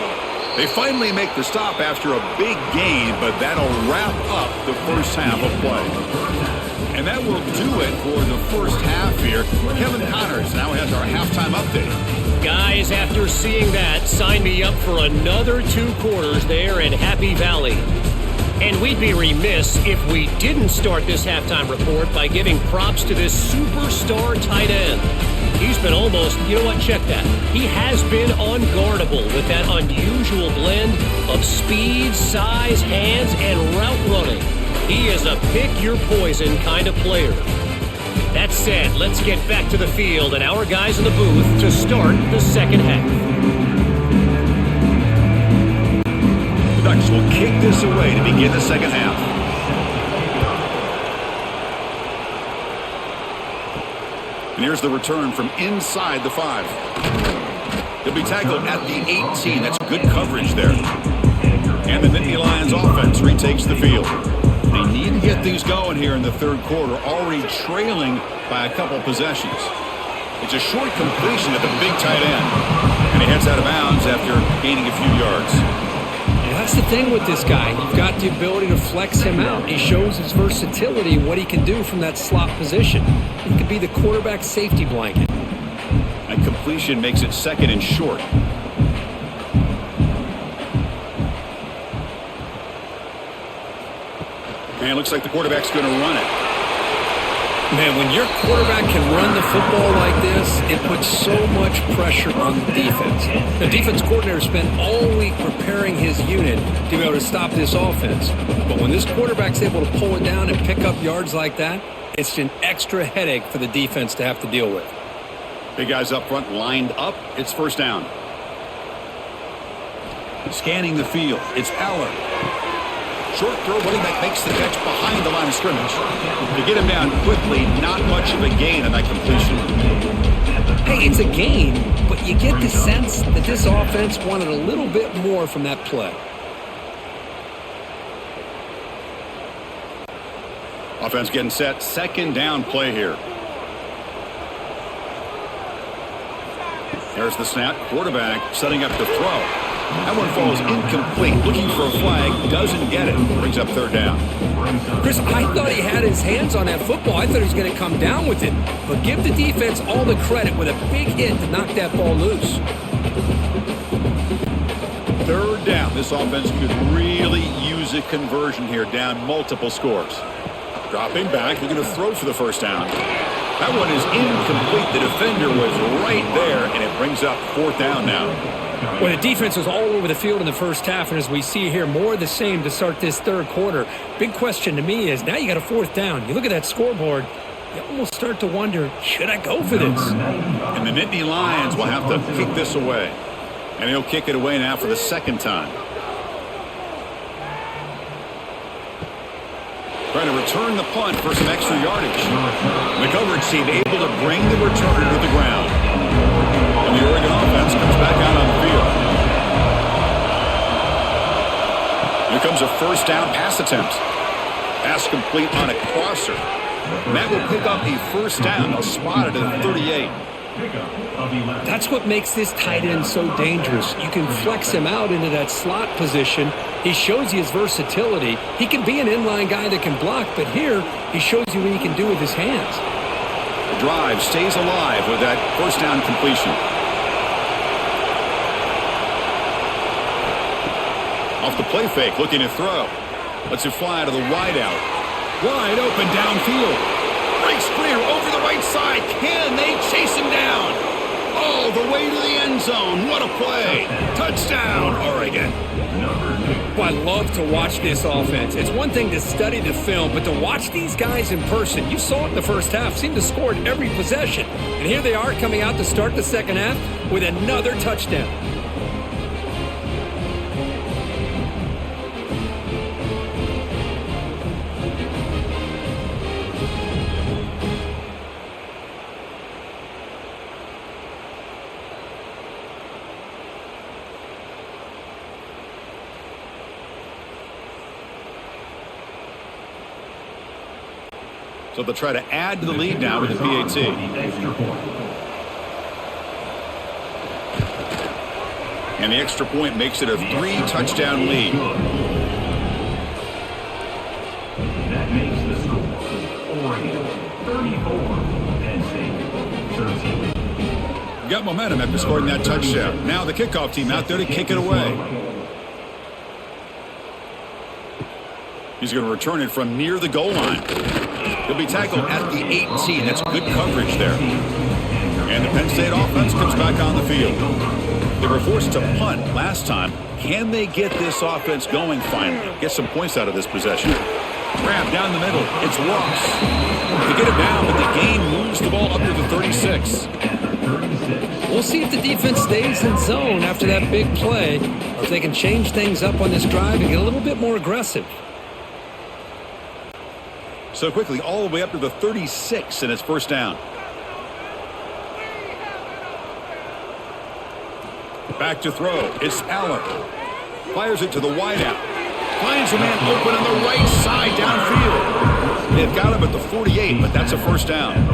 They finally make the stop after a big gain, but that'll wrap up the first half of play. And that will do it for the first half here. Kevin Connors now has our halftime update. Guys, after seeing that, sign me up for another 2 quarters there in Happy Valley. And we'd be remiss if we didn't start this halftime report by giving props to this superstar tight end. He's been almost, you know what, check that. He has been unguardable with that unusual blend of speed, size, hands, and route running. He is a pick-your-poison kind of player. That said, let's get back to the field and our guys in the booth to start the second half. The Ducks will kick this away to begin the second half. And here's the return from inside the 5. He'll be tackled at the 18. That's good coverage there. And the Nittany Lions offense retakes the field. They need to get things going here in the third quarter, already trailing by a couple possessions. It's a short completion at the big tight end. And he heads out of bounds after gaining a few yards. And that's the thing with this guy. You've got the ability to flex him out. He shows his versatility, what he can do from that slot position. He could be the quarterback safety blanket. And completion makes it second and short. And it looks like the quarterback's going to run it. Man, when your quarterback can run the football like this, it puts so much pressure on the defense. The defense coordinator spent all week preparing his unit to be able to stop this offense. But when this quarterback's able to pull it down and pick up yards like that, it's an extra headache for the defense to have to deal with. Big guys up front lined up. It's first down. Scanning the field. It's Allen. Short throw, running back makes the catch behind the line of scrimmage. To get him down quickly, not much of a gain on that completion. Hey, it's a gain, but you get the sense that this offense wanted a little bit more from that play. Offense getting set. Second down play here. There's the snap. Quarterback setting up the throw. That one falls incomplete. Looking for a flag. Doesn't get it. Brings up third down. Chris, I thought he had his hands on that football. I thought he was going to come down with it. But give the defense all the credit with a big hit to knock that ball loose. Third down. This offense could really use a conversion here. Down multiple scores. Dropping back. They're going to throw for the first down. That one is incomplete. The defender was right there, and it brings up fourth down now. Well, the defense was all over the field in the first half, and as we see here, more of the same to start this third quarter. Big question to me is, now you got a fourth down. You look at that scoreboard, you almost start to wonder, should I go for this? And the Nittany Lions will have to kick this away. And he'll kick it away now for the second time. Trying to return the punt for some extra yardage. The coverage team able to bring the returner to the ground. And the Oregon offense comes back out on the field. Here comes a first down pass attempt. Pass complete on a crosser. That will pick up the first down. They'll spot it at the 38. Pickup of 11. That's what makes this tight end so dangerous. You can flex him out into that slot position. He shows you his versatility. He can be an inline guy that can block, but here he shows you what he can do with his hands. The drive stays alive with that first down completion. Off the play fake, looking to throw. Lets it fly to the wideout. Wide open downfield. Breaks clear over the right side. Can they chase him down? Oh, the way to the end zone. What a play. Touchdown, Oregon. Well, I love to watch this offense. It's one thing to study the film, but to watch these guys in person, you saw it in the first half, seemed to score at every possession. And here they are coming out to start the second half with another touchdown. So they'll try to add to the lead now with the PAT. And the extra point makes it a 3-touchdown lead. That makes the score Oregon 34, Penn State 13. Got momentum after scoring that touchdown. Now the kickoff team out there to kick it away. He's going to return it from near the goal line. He'll be tackled at the 18. That's good coverage there. And the Penn State offense comes back on the field. They were forced to punt last time. Can they get this offense going finally? Get some points out of this possession. Grab down the middle. It's Ross. They get it down, but the game moves the ball up to the 36. We'll see if the defense stays in zone after that big play, or if they can change things up on this drive and get a little bit more aggressive. So quickly, all the way up to the 36, and it's first down. Back to throw. It's Allen. Fires it to the wideout. Finds a man open on the right side downfield. They've got him at the 48, but that's a first down.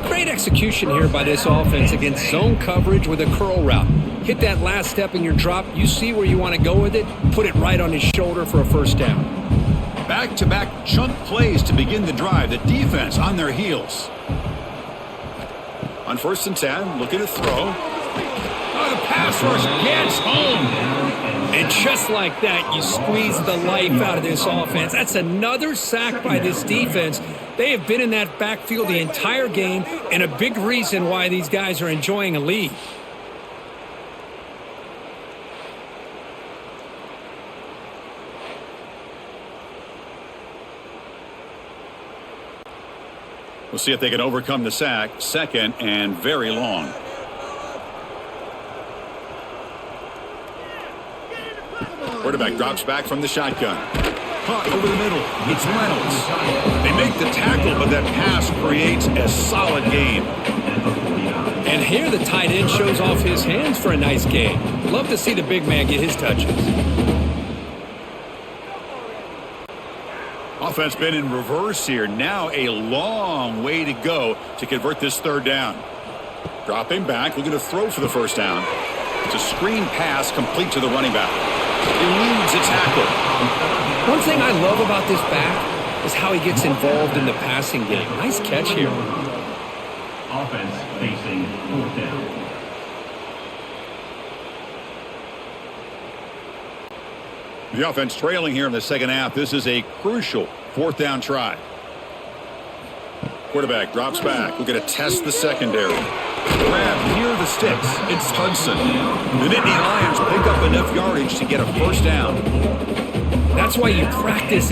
Great execution here by this offense against zone coverage with a curl route. Hit that last step in your drop. You see where you want to go with it. Put it right on his shoulder for a first down. Back-to-back chunk plays to begin the drive. The defense on their heels. On first and 10, looking to throw. Oh, the pass rush gets home. And just like that, you squeeze the life out of this offense. That's another sack by this defense. They have been in that backfield the entire game, and a big reason why these guys are enjoying a lead. We'll see if they can overcome the sack. Second and very long. Quarterback drops back from the shotgun. Caught over the middle. It's Reynolds. They make the tackle, but that pass creates a solid gain. And here the tight end shows off his hands for a nice gain. Love to see the big man get his touches. Offense been in reverse here. Now a long way to go to convert this third down. Dropping back, looking to throw for the first down. It's a screen pass complete to the running back. Eludes a tackle. One thing I love about this back is how he gets involved in the passing game. Nice catch here. Offense facing fourth down. The offense trailing here in the second half. This is a crucial fourth down try. Quarterback drops back. We're going to test the secondary. Grab near the sticks. It's Hudson. The Nittany Lions pick up enough yardage to get a first down. That's why you practice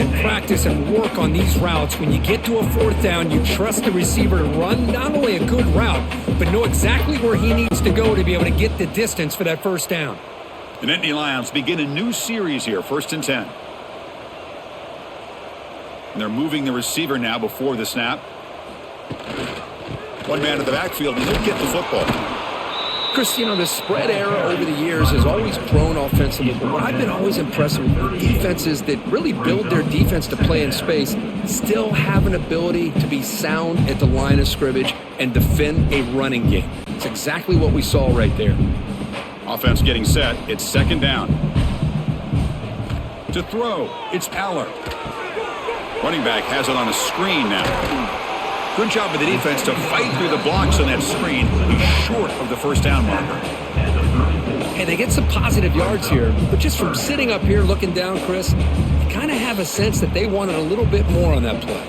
and work on these routes. When you get to a fourth down, you trust the receiver to run not only a good route, but know exactly where he needs to go to be able to get the distance for that first down. The Nittany Lions begin a new series here, first and 10. And they're moving the receiver now before the snap. One man in the backfield, and he'll get the football. Chris, you know, the spread era over the years has always grown offensively, but what I've been always impressed with are defenses that really build their defense to play in space, still have an ability to be sound at the line of scrimmage and defend a running game. It's exactly what we saw right there. Offense getting set. It's second down. To throw, it's Aller. Running back has it on a screen now. Good job of the defense to fight through the blocks on that screen. He's short of the first down marker. Hey, they get some positive yards here, but just from sitting up here looking down, Chris, you kind of have a sense that they wanted a little bit more on that play.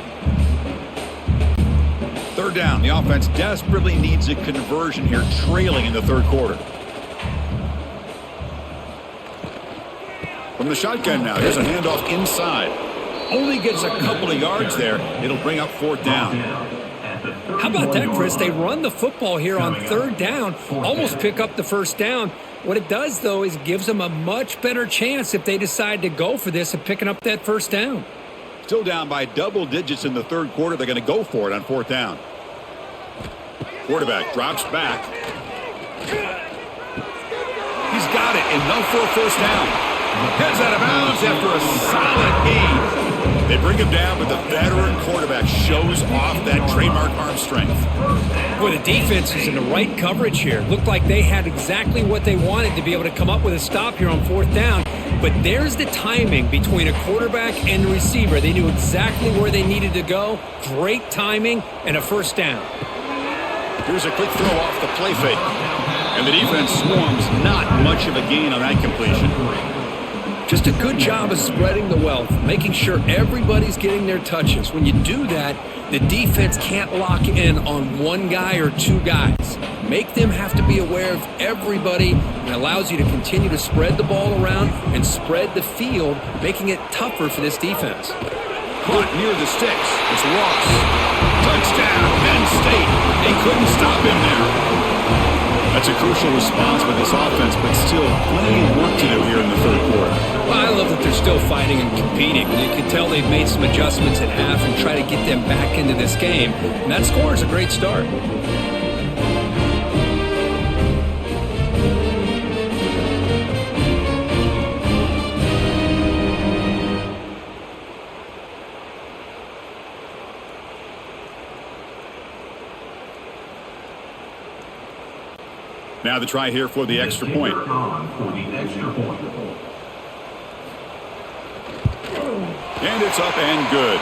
Third down. The offense desperately needs a conversion here, trailing in the third quarter. From the shotgun now, here's a handoff inside. Only gets a couple of yards there. It'll bring up fourth down. How about that, Chris? They run the football here on third down, almost pick up the first down. What it does, though, is it gives them a much better chance if they decide to go for this and picking up that first down. Still down by double digits in the third quarter. They're going to go for it on fourth down. Quarterback drops back. He's got it. Enough for a first down. Heads out of bounds after a solid gain. They bring him down, but the veteran quarterback shows off that trademark arm strength. Boy, the defense is in the right coverage here. Looked like they had exactly what they wanted to be able to come up with a stop here on fourth down. But there's the timing between a quarterback and the receiver. They knew exactly where they needed to go. Great timing and a first down. Here's a quick throw off the play fake. And the defense swarms. Not much of a gain on that completion. Just a good job of spreading the wealth, making sure everybody's getting their touches. When you do that, the defense can't lock in on one guy or two guys. Make them have to be aware of everybody, and allows you to continue to spread the ball around and spread the field, making it tougher for this defense. Caught near the sticks. It's Ross. Touchdown, Penn State. They couldn't stop him there. That's a crucial response with this offense, but still plenty of work to do here in the third quarter. Well, I love that they're still fighting and competing. You can tell they've made some adjustments at half and try to get them back into this game. And that score is a great start. Now the try here for the extra point. And it's up and good.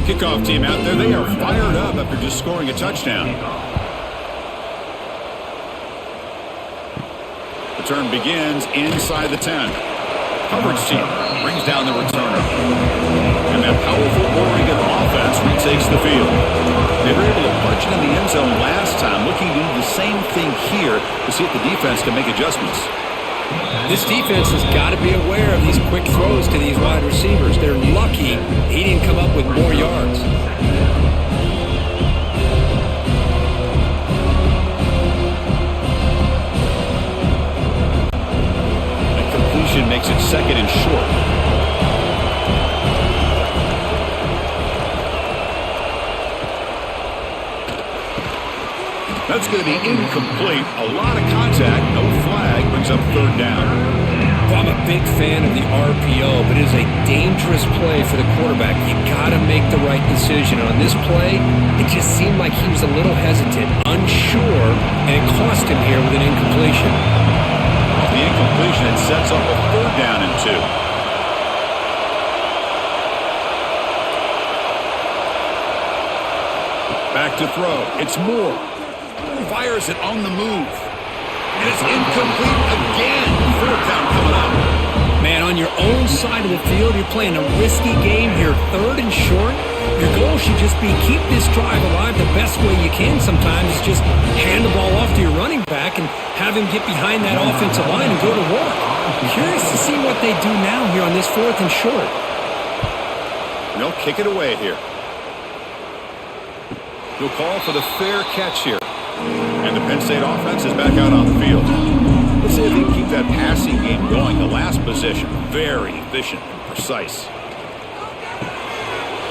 Kickoff team out there. They are fired up after just scoring a touchdown. The turn begins inside the 10. Coverage team brings down the returner. And that powerful Oregon offense retakes the field. They were able to punch it in the end zone last time, looking to do the same thing here to see if the defense can make adjustments. This defense has got to be aware of these quick throws to these wide receivers. They're lucky he didn't come up with more yards. Makes it second and short. That's going to be incomplete. A lot of contact, no flag, brings up third down. Well, I'm a big fan of the RPO, but it is a dangerous play for the quarterback. You got to make the right decision. On this play, it just seemed like he was a little hesitant, unsure, and it cost him here with an incompletion. The incompletion, it sets up a third down and 2. Back to throw. It's Moore. Fires it on the move. And it's incomplete again. Fourth down coming up. Man, on your own side of the field, you're playing a risky game here, third and short. Your goal should just be keep this drive alive the best way you can sometimes. Is just hand the ball off to your running back and have him get behind that offensive line and go to work. I'm curious to see what they do now here on this fourth and short. They'll kick it away here. He'll call for the fair catch here. And the Penn State offense is back out on the field. Let's see if he can keep that passing game going. The last possession, very efficient and precise.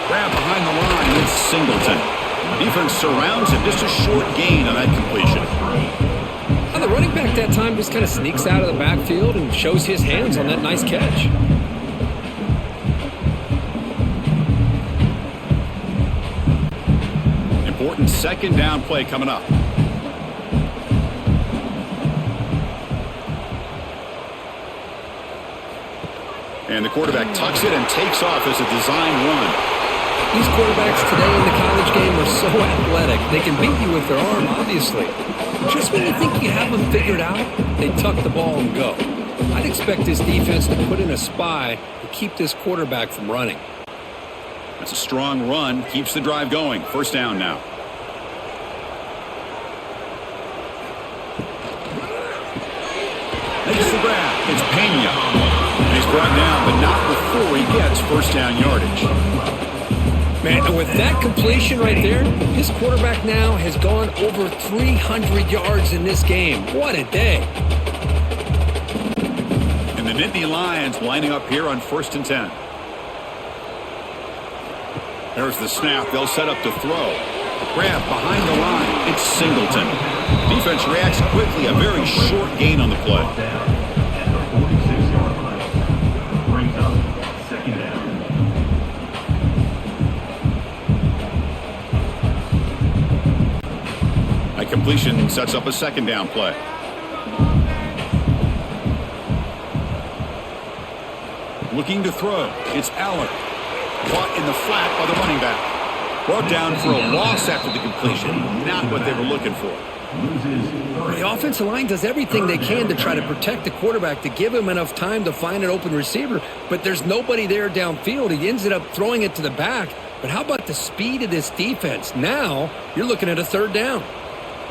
Grab behind the line, it's Singleton. Defense surrounds him, just a short gain on that completion. And the running back that time just kind of sneaks out of the backfield and shows his hands on that nice catch. Important second down play coming up. And the quarterback tucks it and takes off as a design run. These quarterbacks today in the college game are so athletic. They can beat you with their arm, obviously. Just when you think you have them figured out, they tuck the ball and go. I'd expect this defense to put in a spy to keep this quarterback from running. That's a strong run. Keeps the drive going. First down now. Makes the grab. It's Penn. He's brought down, but not before he gets first down yardage. Man, and with that completion right there, this quarterback now has gone over 300 yards in this game. What a day. And the Nittany Lions lining up here on 1st and 10. There's the snap. They'll set up to throw. Grab behind the line. It's Singleton. Defense reacts quickly. A very short gain on the play. At the 46-yard line. Brings up second down. That completion sets up a second down play. Looking to throw. It's Allen. Caught in the flat by the running back. Brought down for a loss after the completion. Not what they were looking for. The offensive line does everything they can to try to protect the quarterback, to give him enough time to find an open receiver, but there's nobody there downfield. He ends up throwing it to the back. But how about the speed of this defense? Now you're looking at a third down.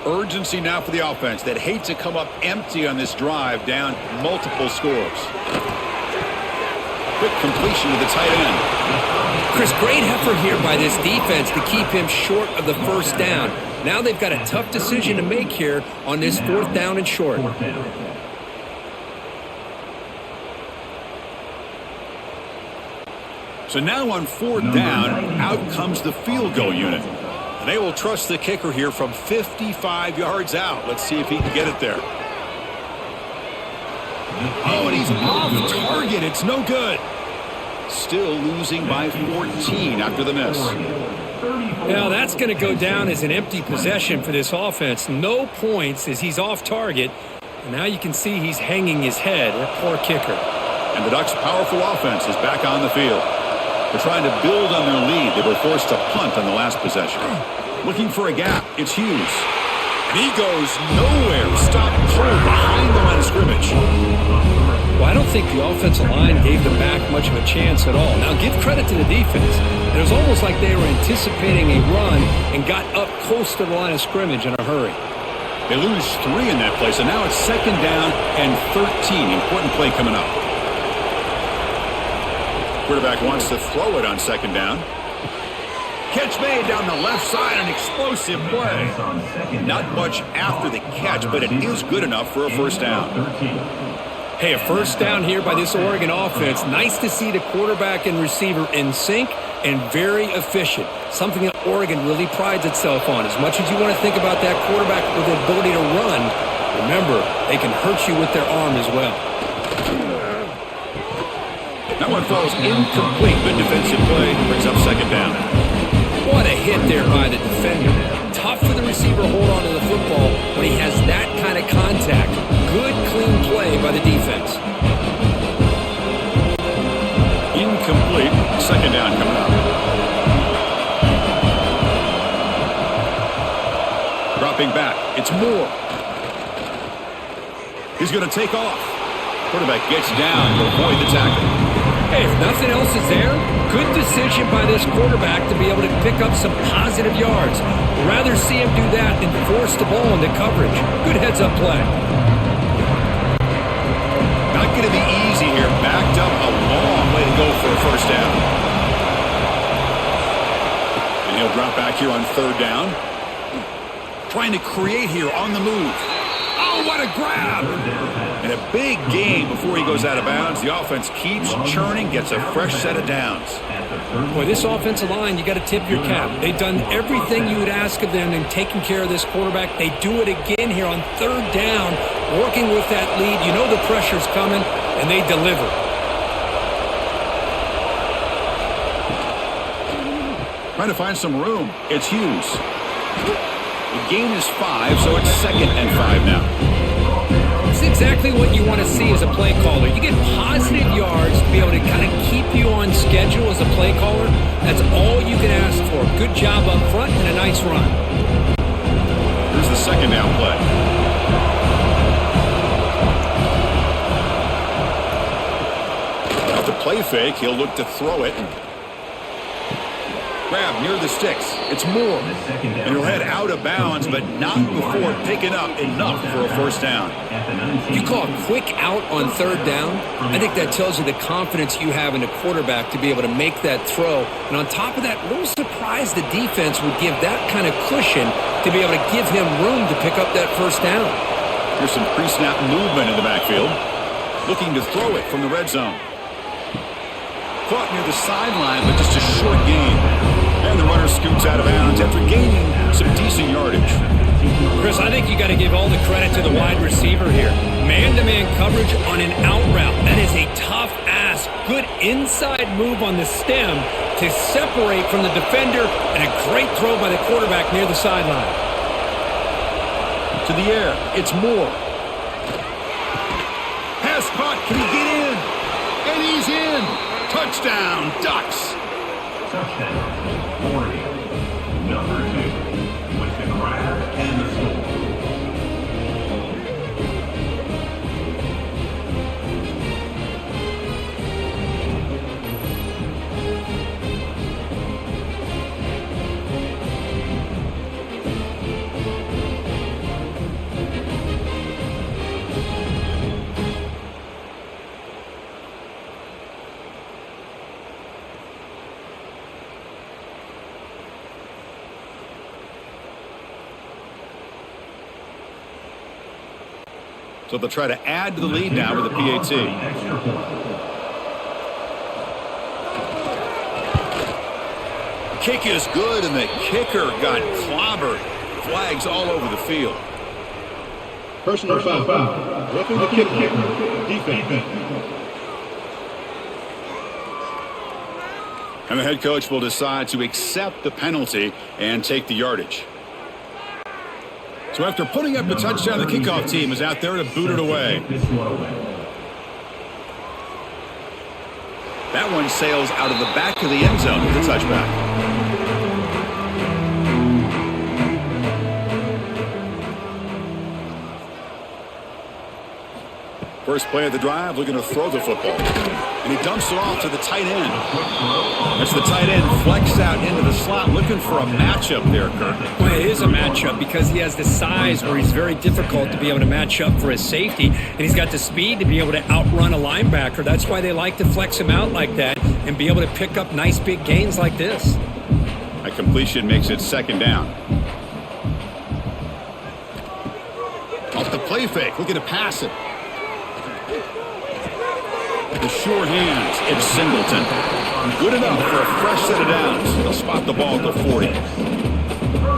Urgency now for the offense that hate to come up empty on this drive, down multiple scores. Quick completion to the tight end. Chris, great effort here by this defense to keep him short of the first down. Now they've got a tough decision to make here on this fourth down and short. So now on fourth down, out comes the field goal unit. And they will trust the kicker here from 55 yards out. Let's see if he can get it there. Oh, and he's off target. It's no good. Still losing by 14 after the miss. Now that's going to go down as an empty possession for this offense. No points as he's off target. And now you can see he's hanging his head. That poor kicker. And the Ducks' powerful offense is back on the field. They're trying to build on their lead. They were forced to punt on the last possession. Looking for a gap. It's Hughes. And he goes nowhere. Stopped cold behind the line of scrimmage. Well, I don't think the offensive line gave the back much of a chance at all. Now, give credit to the defense. It was almost like they were anticipating a run and got up close to the line of scrimmage in a hurry. They lose 3 in that play, so now it's second down and 13. Important play coming up. Quarterback wants to throw it on second down. Catch made down the left side, an explosive play. Not much after the catch, but it is good enough for a first down. Hey, a first down here by this Oregon offense. Nice to see the quarterback and receiver in sync and very efficient. Something that Oregon really prides itself on. As much as you want to think about that quarterback with the ability to run, remember, they can hurt you with their arm as well. That one falls incomplete, but defensive play brings up second down. What a hit there by the defender. Tough for the receiver to hold on to the football when he has that kind of contact. Good, clean play by the defense. Incomplete. Second down coming up. Dropping back. It's Moore. He's going to take off. Quarterback gets down to avoid the tackle. Hey, if nothing else is there, good decision by this quarterback to be able to pick up some positive yards. Rather see him do that than force the ball into coverage. Good heads-up play. Not going to be easy here. Backed up a long way to go for a first down. And he'll drop back here on third down. Trying to create here on the move. Oh, Oh, what a grab! And a big gain before he goes out of bounds. The offense keeps churning, gets a fresh set of downs. Boy, this offensive line, you got to tip your cap. They've done everything you would ask of them in taking care of this quarterback. They do it again here on third down, working with that lead. You know the pressure's coming, and they deliver. Trying to find some room. It's Hughes. The gain is 5, so it's 2nd and 5 now. It's exactly what you want to see as a play caller. You get positive yards to be able to kind of keep you on schedule as a play caller. That's all you can ask for. Good job up front and a nice run. Here's the 2nd down play. Now the play fake, he'll look to throw it. Grab near the sticks. It's Moore. And he'll head out of bounds, but not before picking up enough for a first down. You call a quick out on third down, I think that tells you the confidence you have in a quarterback to be able to make that throw. And on top of that, a little surprised the defense would give that kind of cushion to be able to give him room to pick up that first down. Here's some pre-snap movement in the backfield. Looking to throw it from the red zone. Caught near the sideline, but just a short gain. And the runner scoots out of bounds after gaining some decent yardage. Chris, I think you got to give all the credit to the wide receiver here. Man-to-man coverage on an out route. That is a tough ask. Good inside move on the stem to separate from the defender, and a great throw by the quarterback near the sideline. To the air, it's Moore. Pass caught, can he get in? And he's in! Touchdown, Ducks! Touchdown, 40. Number 2, with the grab and the score. So they'll try to add to the lead now with a PAT. The kick is good, and the kicker got clobbered. Flags all over the field. Personal foul. Roughing the kicker. Defense. And the head coach will decide to accept the penalty and take the yardage. So after putting up the touchdown, the kickoff team is out there to boot it away. That one sails out of the back of the end zone with the touchback. First play of the drive, looking to throw the football. And he dumps it off to the tight end. As the tight end flexed out into the slot, looking for a matchup there, Kirk. Well, it is a matchup because he has the size where he's very difficult to be able to match up for his safety. And he's got the speed to be able to outrun a linebacker. That's why they like to flex him out like that and be able to pick up nice big gains like this. A completion makes it second down. Off the play fake, looking to pass it. The sure hands, it's Singleton. Good enough for a fresh set of downs. They'll spot the ball at the 40.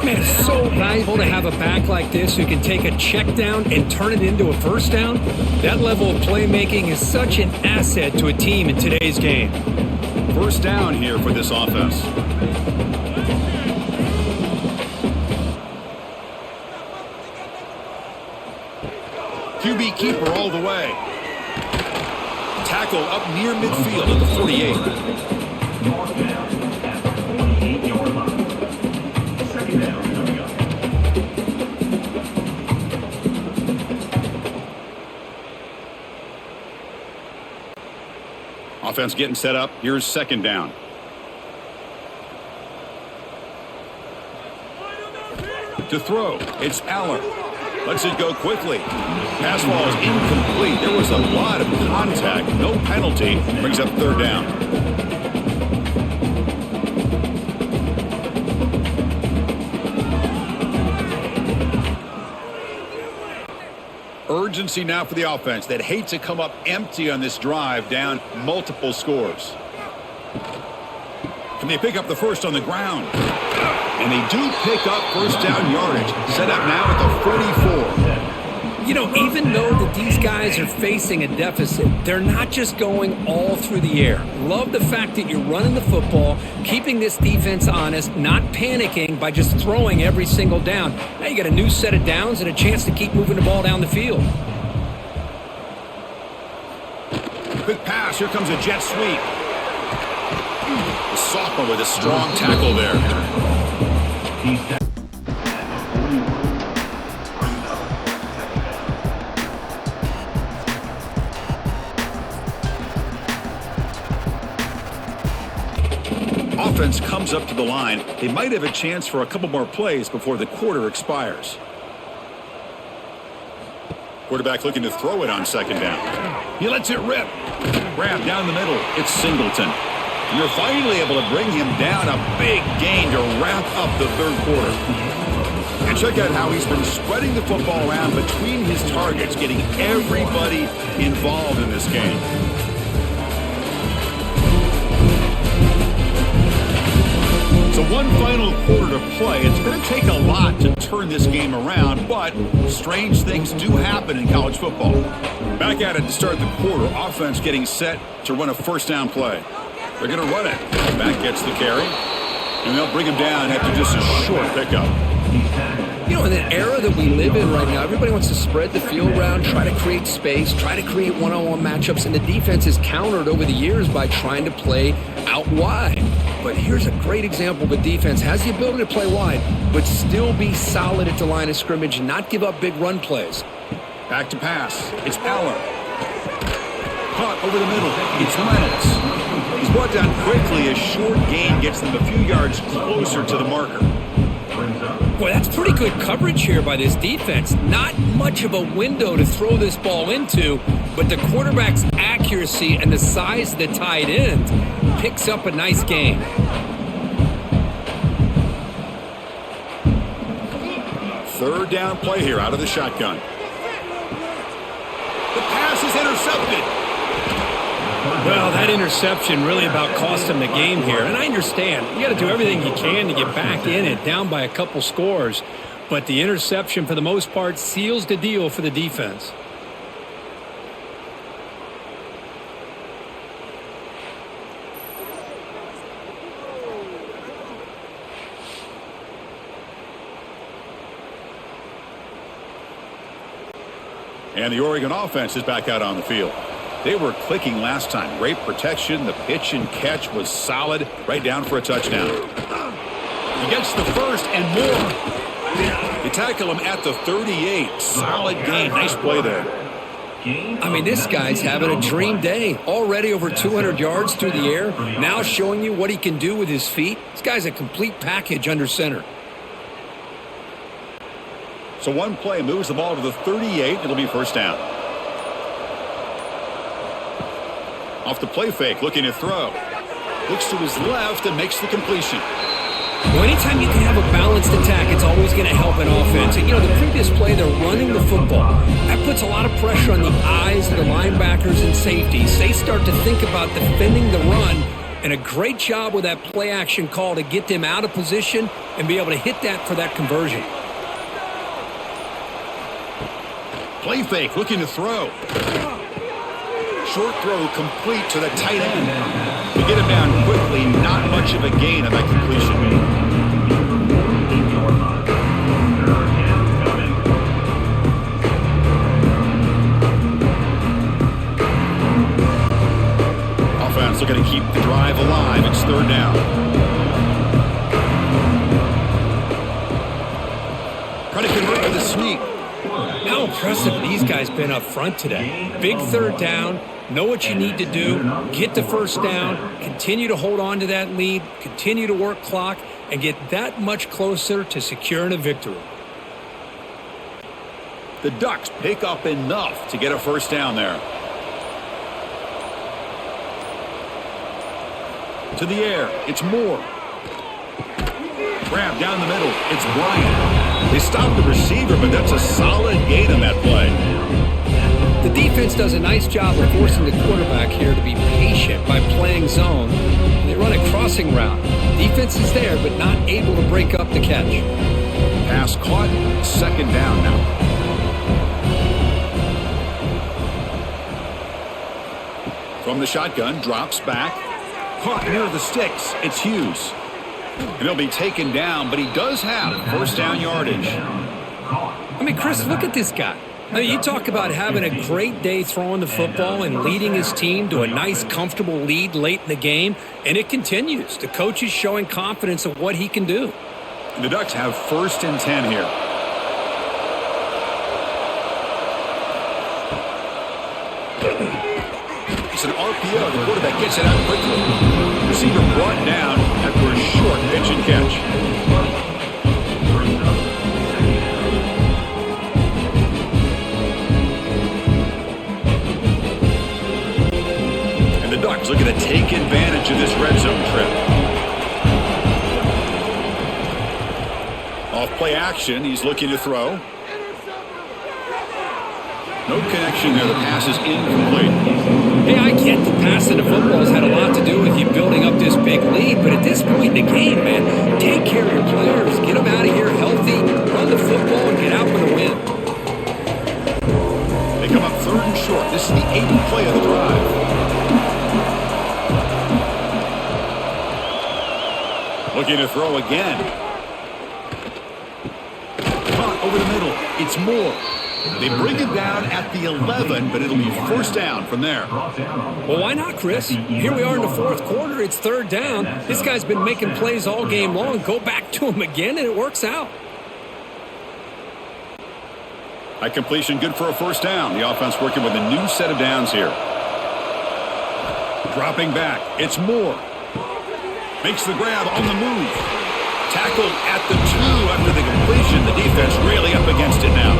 Man, it's so valuable to have a back like this who can take a check down and turn it into a first down. That level of playmaking is such an asset to a team in today's game. First down here for this offense. QB keeper all the way. Tackle up near midfield at the 48. Mark down at the 48-yard line. Second down coming up. Offense getting set up. Here's second down. To throw, it's Aller. Lets it go quickly. Pass ball is incomplete. There was a lot of contact. No penalty. Brings up third down. Urgency now for the offense. They'd hate to come up empty on this drive, down multiple scores. Can they pick up the first on the ground? And they do pick up first down yardage. Set up now at the 44. You know, even though that these guys are facing a deficit, they're not just going all through the air. Love the fact that you're running the football, keeping this defense honest, not panicking by just throwing every single down. Now you got a new set of downs and a chance to keep moving the ball down the field. Quick pass. Here comes a jet sweep. The sophomore with a strong tackle there. He's down. Offense comes up to the line. They might have a chance for a couple more plays before the quarter expires. Quarterback looking to throw it on second down. He lets it rip. Grab down the middle. It's Singleton. You're finally able to bring him down. A big gain to wrap up the third quarter. And check out how he's been spreading the football around between his targets, getting everybody involved in this game. So one final quarter to play. It's going to take a lot to turn this game around, but strange things do happen in college football. Back at it to start the quarter. Offense getting set to run a first down play. They're going to run it. Back gets the carry, and they'll bring him down after just a short pickup. You know, in the era that we live in right now, everybody wants to spread the field around, try to create space, try to create one-on-one matchups, and the defense is countered over the years by trying to play out wide. But here's a great example of a defense has the ability to play wide, but still be solid at the line of scrimmage and not give up big run plays. Back to pass. It's Aller. Caught over the middle. It's Reynolds. He's brought down quickly. A short gain gets them a few yards closer to the marker. Boy, that's pretty good coverage here by this defense. Not much of a window to throw this ball into, but the quarterback's accuracy and the size of the tight end picks up a nice gain. Third down play here out of the shotgun. The pass is intercepted. Well, that interception really about cost him the game here. And I understand. You got to do everything you can to get back in it, down by a couple scores. But the interception, for the most part, seals the deal for the defense. And the Oregon offense is back out on the field. They were clicking last time. Great protection. The pitch and catch was solid. Right down for a touchdown. He gets the first and more. They tackle him at the 38. Solid gain. Nice play there. I mean, this guy's having a dream day. Already over 200 yards through the air. Now showing you what he can do with his feet. This guy's a complete package under center. So one play moves the ball to the 38. It'll be first down. Off the play fake, looking to throw. Looks to his left and makes the completion. Well, anytime you can have a balanced attack, it's always going to help an offense. And, you know, the previous play, they're running the football. That puts a lot of pressure on the eyes of the linebackers and safeties. They start to think about defending the run, and a great job with that play action call to get them out of position and be able to hit that for that conversion. Play fake, looking to throw. Short throw complete to the tight end. To get him down quickly, not much of a gain on that completion. Offense looking to keep the drive alive. It's third down. Trying to convert with a sweep. How impressive these guys been up front today. Big third down. Know what you need to do. Get the first down. Continue to hold on to that lead. Continue to work clock. And get that much closer to securing a victory. The Ducks pick up enough to get a first down there. To the air. It's Moore. Grab down the middle. It's Bryant. They stopped the receiver, but that's a solid gain on that play. defense does a nice job of forcing the quarterback here to be patient by playing zone. They run a crossing route. Defense is there, but not able to break up the catch. Pass caught. Second down now. From the shotgun, drops back. Caught near the sticks. It's Hughes. And he'll be taken down, but he does have first down yardage. I mean, Chris, look at this guy. I mean, you talk about having a great day throwing the football and leading his team to a nice, comfortable lead late in the game, and it continues. The coach is showing confidence of what he can do. And the Ducks have first and 10 here. It's an RPO. The quarterback gets it out quickly. Receiver brought down after a short pitch and catch. Looking to take advantage of this red zone trip. Off play action, he's looking to throw. No connection there. The pass is incomplete. Hey, I get the passing the football has had a lot to do with you building up this big lead, but at this point in the game, man, take care of your players. Get them out of here healthy, run the football, and get out with a win. They come up third and short. This is the 8th play of the drive. Looking to throw again. Caught over the middle. It's Moore. They bring it down at the 11, but it'll be first down from there. Well, why not, Chris? Here we are in the fourth quarter. It's third down. This guy's been making plays all game long. Go back to him again, and it works out. High completion, good for a first down. The offense working with a new set of downs here. Dropping back. It's Moore. Makes the grab on the move. Tackled at the 2 after the completion. The defense really up against it now.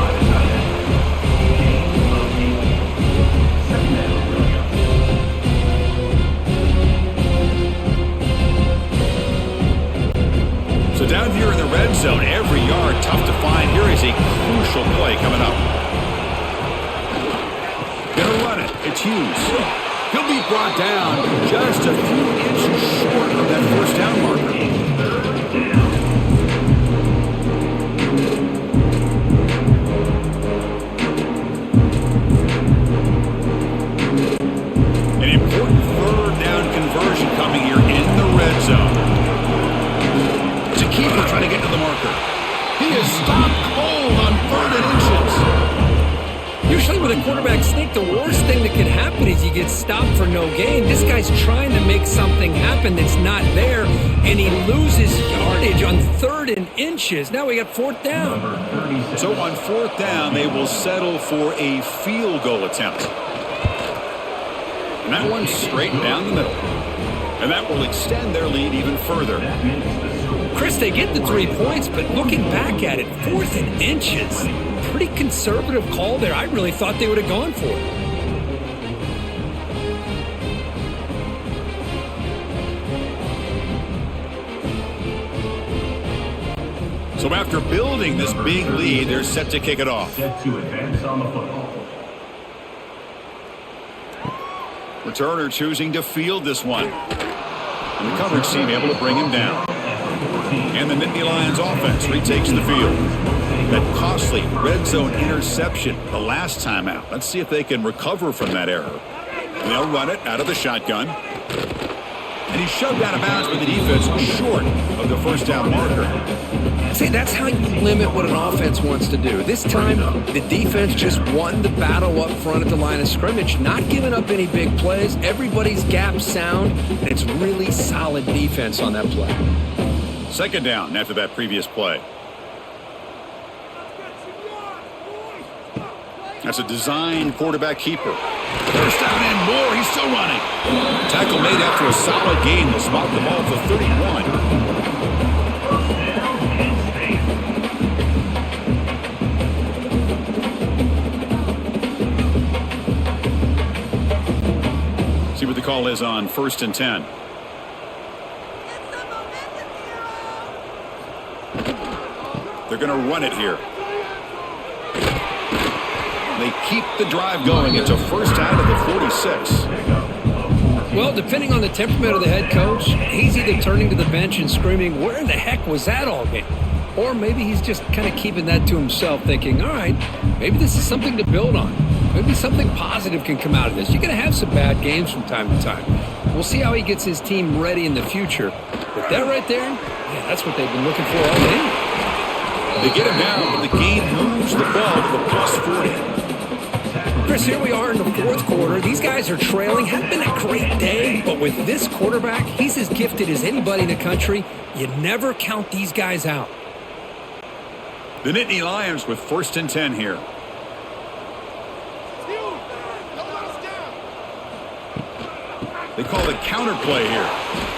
So down here in the red zone, every yard tough to find. Here is a crucial play coming up. Gonna run it. It's Hughes. He'll be brought down just a few inches short of that first down marker. An important third down conversion coming here in the red zone. It's a keeper trying to get to the marker. He is stopped cold on 3rd and inches. Usually with a quarterback sneak, the worst thing that can happen is you get stopped for no gain. This guy's trying to make something happen that's not there, and he loses yardage on 3rd and inches. Now we got 4th down. So on 4th down, they will settle for a field goal attempt. And that one's straight down the middle. And that will extend their lead even further. Chris, they get the 3 points, but looking back at it, 4th and inches. Pretty conservative call there. I really thought they would have gone for it. So after building this big lead, they're set to kick it off. Set to advance on the football. Returner choosing to field this one. And the coverage team able to bring him down. And the Nittany Lions offense retakes the field. That costly red zone interception the last time out. Let's see if they can recover from that error. They'll run it out of the shotgun. And he's shoved out of bounds with the defense short of the first down marker. See, that's how you limit what an offense wants to do. This time, the defense just won the battle up front at the line of scrimmage, not giving up any big plays. Everybody's gap sound, and it's really solid defense on that play. Second down after that previous play. That's a design quarterback keeper. First down and more. He's still running. Tackle made after a solid gain. Will spot the ball for 31. See what the call is on 1st and 10. They're going to run it here. They keep the drive going. It's a first out of the 46. Well, depending on the temperament of the head coach, he's either turning to the bench and screaming, where in the heck was that all game? Or maybe he's just kind of keeping that to himself, thinking, all right, maybe this is something to build on. Maybe something positive can come out of this. You're going to have some bad games from time to time. We'll see how he gets his team ready in the future. But that right there, yeah, that's what they've been looking for all day. They get him down, but the game moves the ball to the plus 40. Chris, here we are in the fourth quarter. These guys are trailing. Hasn't been a great day, but with this quarterback, he's as gifted as anybody in the country. You never count these guys out. The Nittany Lions with 1st and 10 here. They call the counter play here.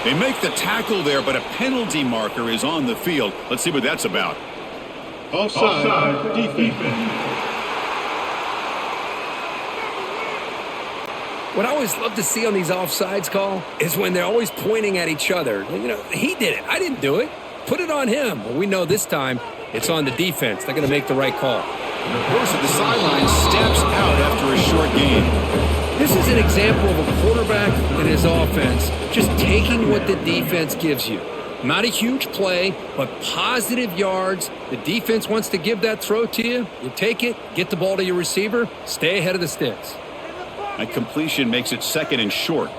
They make the tackle there, but a penalty marker is on the field. Let's see what that's about. Offside, defense. What I always love to see on these offsides call is when they're always pointing at each other. You know, he did it. I didn't do it. Put it on him. Well, we know this time it's on the defense. They're going to make the right call. The person at the sideline steps out after a short gain. This is an example of a quarterback and his offense just taking what the defense gives you. Not a huge play, but positive yards. The defense wants to give that throw to you. You take it, get the ball to your receiver, stay ahead of the sticks. That completion makes it 2nd and short.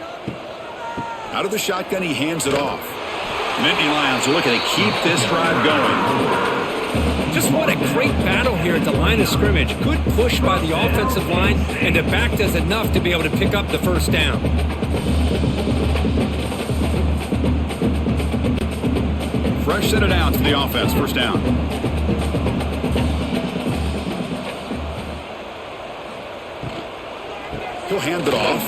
Out of the shotgun, he hands it off. The Nittany Lions are looking to keep this drive going. Just what a great battle here at the line of scrimmage. Good push by the offensive line, and the back does enough to be able to pick up the first down. Fresh set of downs for the offense. First down. He'll hand it off.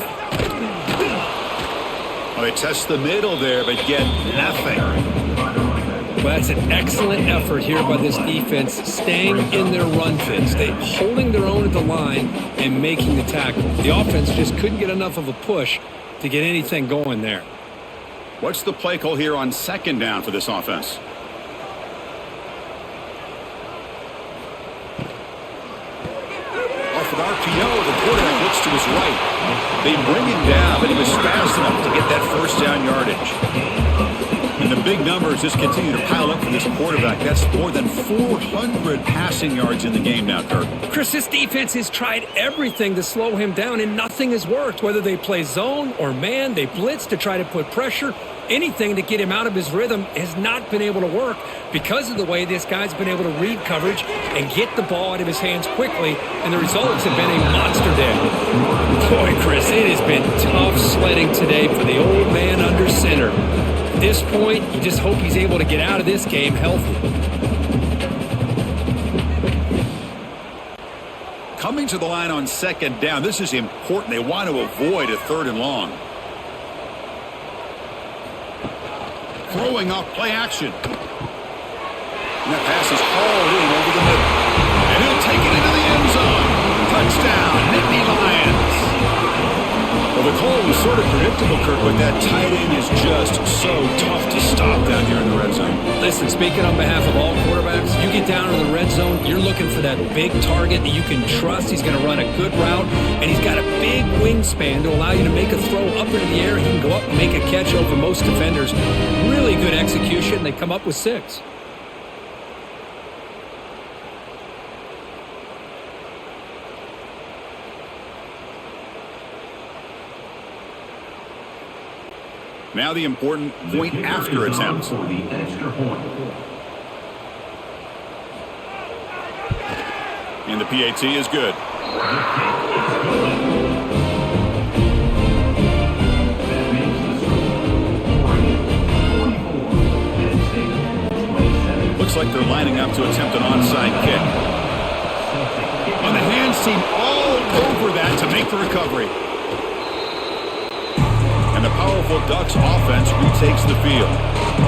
Well, they test the middle there, but get nothing. Well, that's an excellent effort here by this defense, staying in their run fits. They holding their own at the line and making the tackle. The offense just couldn't get enough of a push to get anything going there. What's the play call here on 2nd down for this offense? Off an RPO, the quarterback looks to his right. They bring him down, but he was fast enough to get that first down yardage. And the big numbers just continue to pile up for this quarterback. That's more than 400 passing yards in the game now, Kirk. Chris, this defense has tried everything to slow him down, and nothing has worked. Whether they play zone or man, they blitz to try to put pressure. Anything to get him out of his rhythm has not been able to work because of the way this guy's been able to read coverage and get the ball out of his hands quickly, and the results have been a monster day. Boy, Chris, it has been tough sledding today for the old man under center. At this point, you just hope he's able to get out of this game healthy. Coming to the line on 2nd down, this is important. They want to avoid a 3rd and long. Throwing off play action. And that pass is hauled in over the middle. And he'll take it into the end zone. Touchdown, Nittany Lions. Well, the call was sort of predictable, Kirk, but that tight end is just so tough to stop down here in the red zone. Listen, speaking on behalf of all quarterbacks, you get down in the red zone, you're looking for that big target that you can trust. He's going to run a good route, and he's got a big wingspan to allow you to make a throw up into the air. He can go up and make a catch over most defenders. Really good execution. They come up with 6. Now the important point after attempt. For the extra point. And the PAT is good. Looks like they're lining up to attempt an onside kick. And the hands seem all over that to make the recovery. And the powerful Ducks offense retakes the field.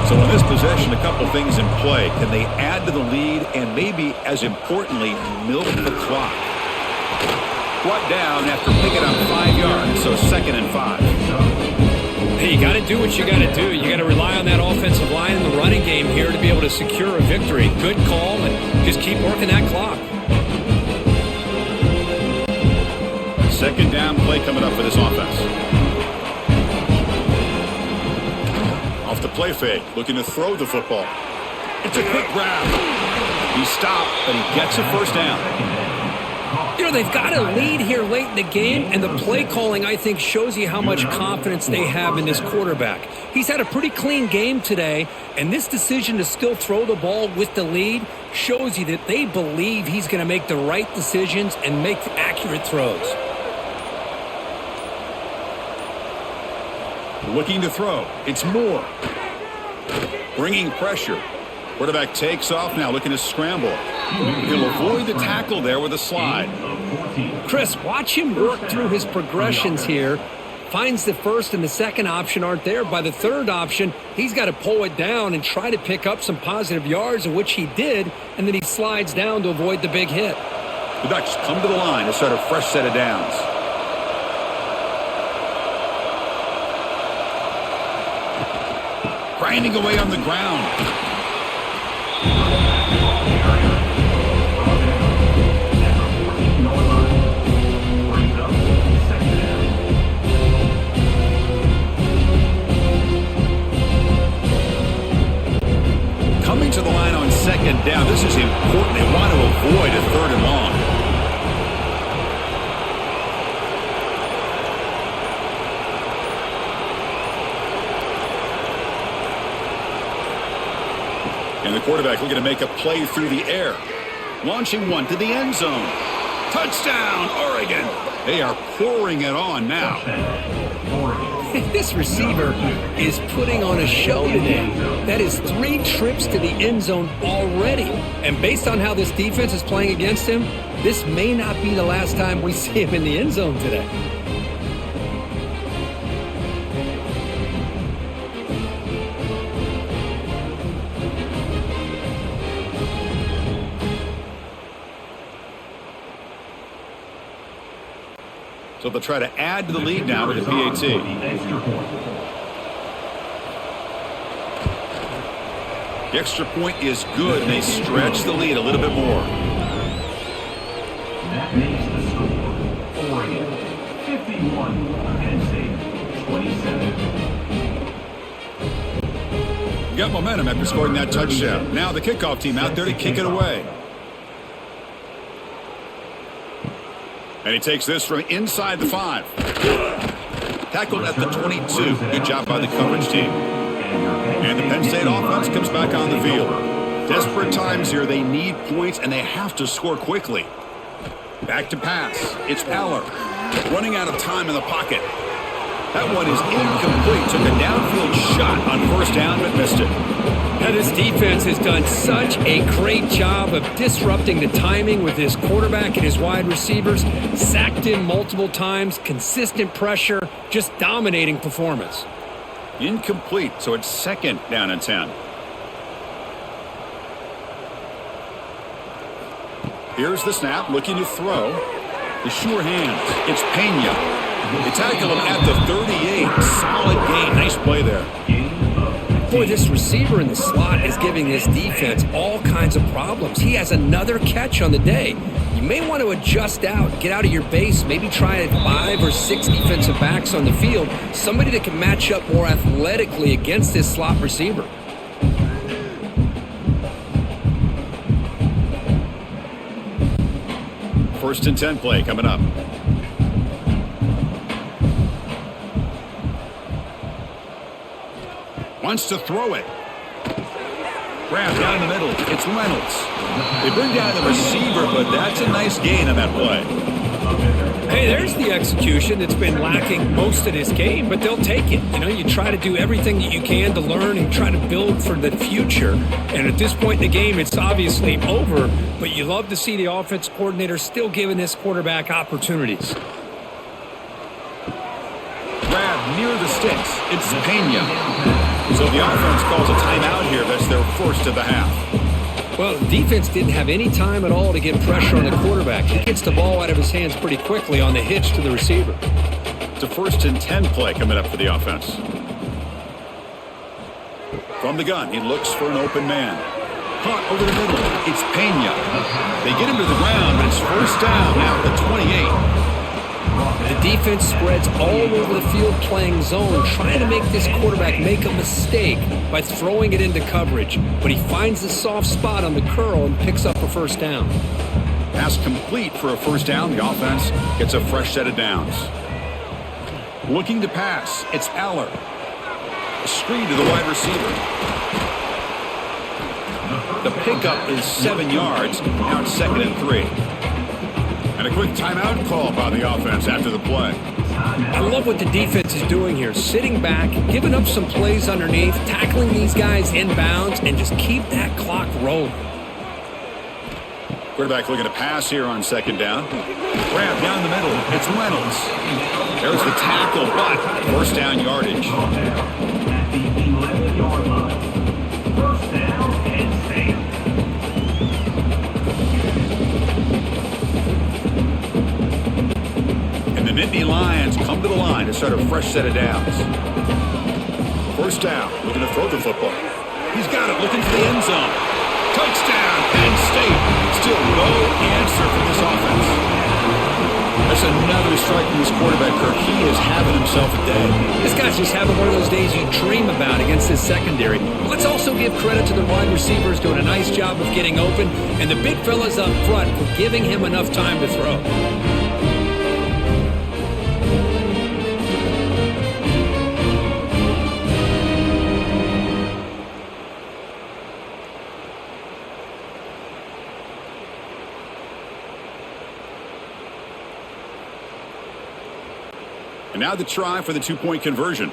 So in this possession, a couple things in play. Can they add to the lead and maybe, as importantly, milk the clock? Brought down after picking up 5 yards, so 2nd and 5. Hey, you got to do what you got to do. You got to rely on that offensive line in the running game here to be able to secure a victory. Good call, and just keep working that clock. second down play coming up for this offense. Off the play fake, looking to throw the football. It's a quick grab. He stopped, but he gets a first down. You know, they've got a lead here late in the game, and the play calling, I think, shows you how much confidence they have in this quarterback. He's had a pretty clean game today, and this decision to still throw the ball with the lead shows you that they believe he's going to make the right decisions and make accurate throws. Looking to throw. It's Moore. Bringing pressure. Quarterback takes off now, looking to scramble. He'll avoid the tackle there with a slide. Chris, watch him work through his progressions here. Finds the first and the second option aren't there. By the third option, he's got to pull it down and try to pick up some positive yards, of which he did, and then he slides down to avoid the big hit. The Ducks come to the line to start a fresh set of downs. Grinding away on the ground. Coming to the line on second down. This is important. They want to avoid a third and long. And the quarterback looking to make a play through the air. Launching one to the end zone. Touchdown, Oregon. They are pouring it on now. This receiver is putting on a show today. That is 3 trips to the end zone already. And based on how this defense is playing against him, this may not be the last time we see him in the end zone today. So they'll try to add to the lead now with the PAT. The extra point is good, and they stretch the lead a little bit more. That makes the score Oregon 51, Penn State 27. Got momentum after scoring that touchdown. Now the kickoff team out there to kick it away. And he takes this from inside the 5. Tackled at the 22. Good job by the coverage team. And the Penn State offense comes back on the field. Desperate times here. They need points, and they have to score quickly. Back to pass. It's Aller. Running out of time in the pocket. That one is incomplete. Took a downfield shot on first down, but missed it. Now, this defense has done such a great job of disrupting the timing with his quarterback and his wide receivers. Sacked him multiple times, consistent pressure, just dominating performance. Incomplete, so it's second down and 10. Here's the snap, looking to throw. The sure hands. It's Pena. They tackle him at the 38. Solid gain. Nice play there. Boy, this receiver in the slot is giving this defense all kinds of problems. He has another catch on the day. You may want to adjust out, get out of your base, maybe try 5 or 6 defensive backs on the field, somebody that can match up more athletically against this slot receiver. First and 10 play coming up. Wants to throw it. Grab down the middle. It's Reynolds. They bring down the receiver, but that's a nice gain on that play. Hey, there's the execution that's been lacking most of this game, but they'll take it. You know, you try to do everything that you can to learn and try to build for the future. And at this point in the game, it's obviously over, but you love to see the offense coordinator still giving this quarterback opportunities. Grab near the sticks. It's Pena. So the offense calls a timeout here. That's their first of the half. Well, the defense didn't have any time at all to get pressure on the quarterback. He gets the ball out of his hands pretty quickly on the hitch to the receiver. It's a first and 10 play coming up for the offense. From the gun, he looks for an open man. Caught over the middle. It's Pena. They get him to the ground, but it's first down now at the 28. defense spreads all over the field playing zone, trying to make this quarterback make a mistake by throwing it into coverage. But he finds the soft spot on the curl and picks up a first down. Pass complete for a first down. The offense gets a fresh set of downs. Looking to pass. It's Aller. A screen to the wide receiver. The pickup is 7 yards. Now it's 2nd and 3. And a quick timeout call by the offense after the play. I love what the defense is doing here. Sitting back, giving up some plays underneath, tackling these guys inbounds, and just keep that clock rolling. Quarterback looking to pass here on 2nd down. Grab down the middle. It's Reynolds. There's the tackle, but first down yardage. At the 11-yard line. First down and 10. And the Nittany Lions come to the line to start a fresh set of downs. First down, looking to throw the football. He's got it, looking for the end zone. Touchdown, Penn State. Still no answer from this offense. That's another strike from this quarterback, Kirk. He is having himself a day. This guy's just having one of those days you dream about against this secondary. But let's also give credit to the wide receivers doing a nice job of getting open, and the big fellas up front for giving him enough time to throw. And now the try for the 2-point conversion.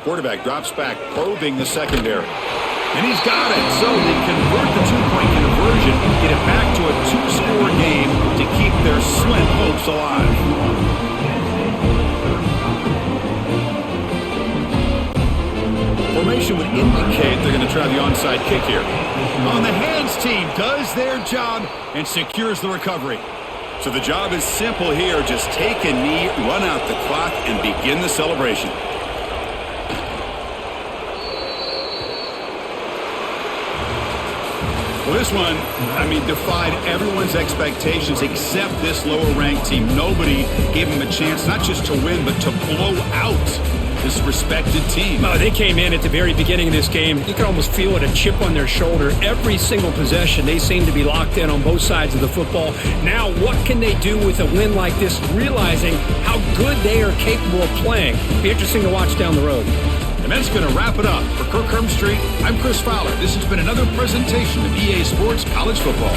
Quarterback drops back, probing the secondary. And he's got it. So they convert the 2-point conversion, get it back to a 2-score game to keep their slim hopes alive. Formation would indicate they're going to try the onside kick here. On the hands team does their job and secures the recovery. So the job is simple here. Just take a knee, run out the clock, and begin the celebration. Well, this one, defied everyone's expectations except this lower-ranked team. Nobody gave them a chance not just to win, but to blow out this respected team. Oh, they came in at the very beginning of this game. You could almost feel it, a chip on their shoulder. Every single possession, they seem to be locked in on both sides of the football. Now, what can they do with a win like this, realizing how good they are capable of playing? Be interesting to watch down the road. And that's going to wrap it up. For Kirk Street, I'm Chris Fowler. This has been another presentation of EA Sports College Football.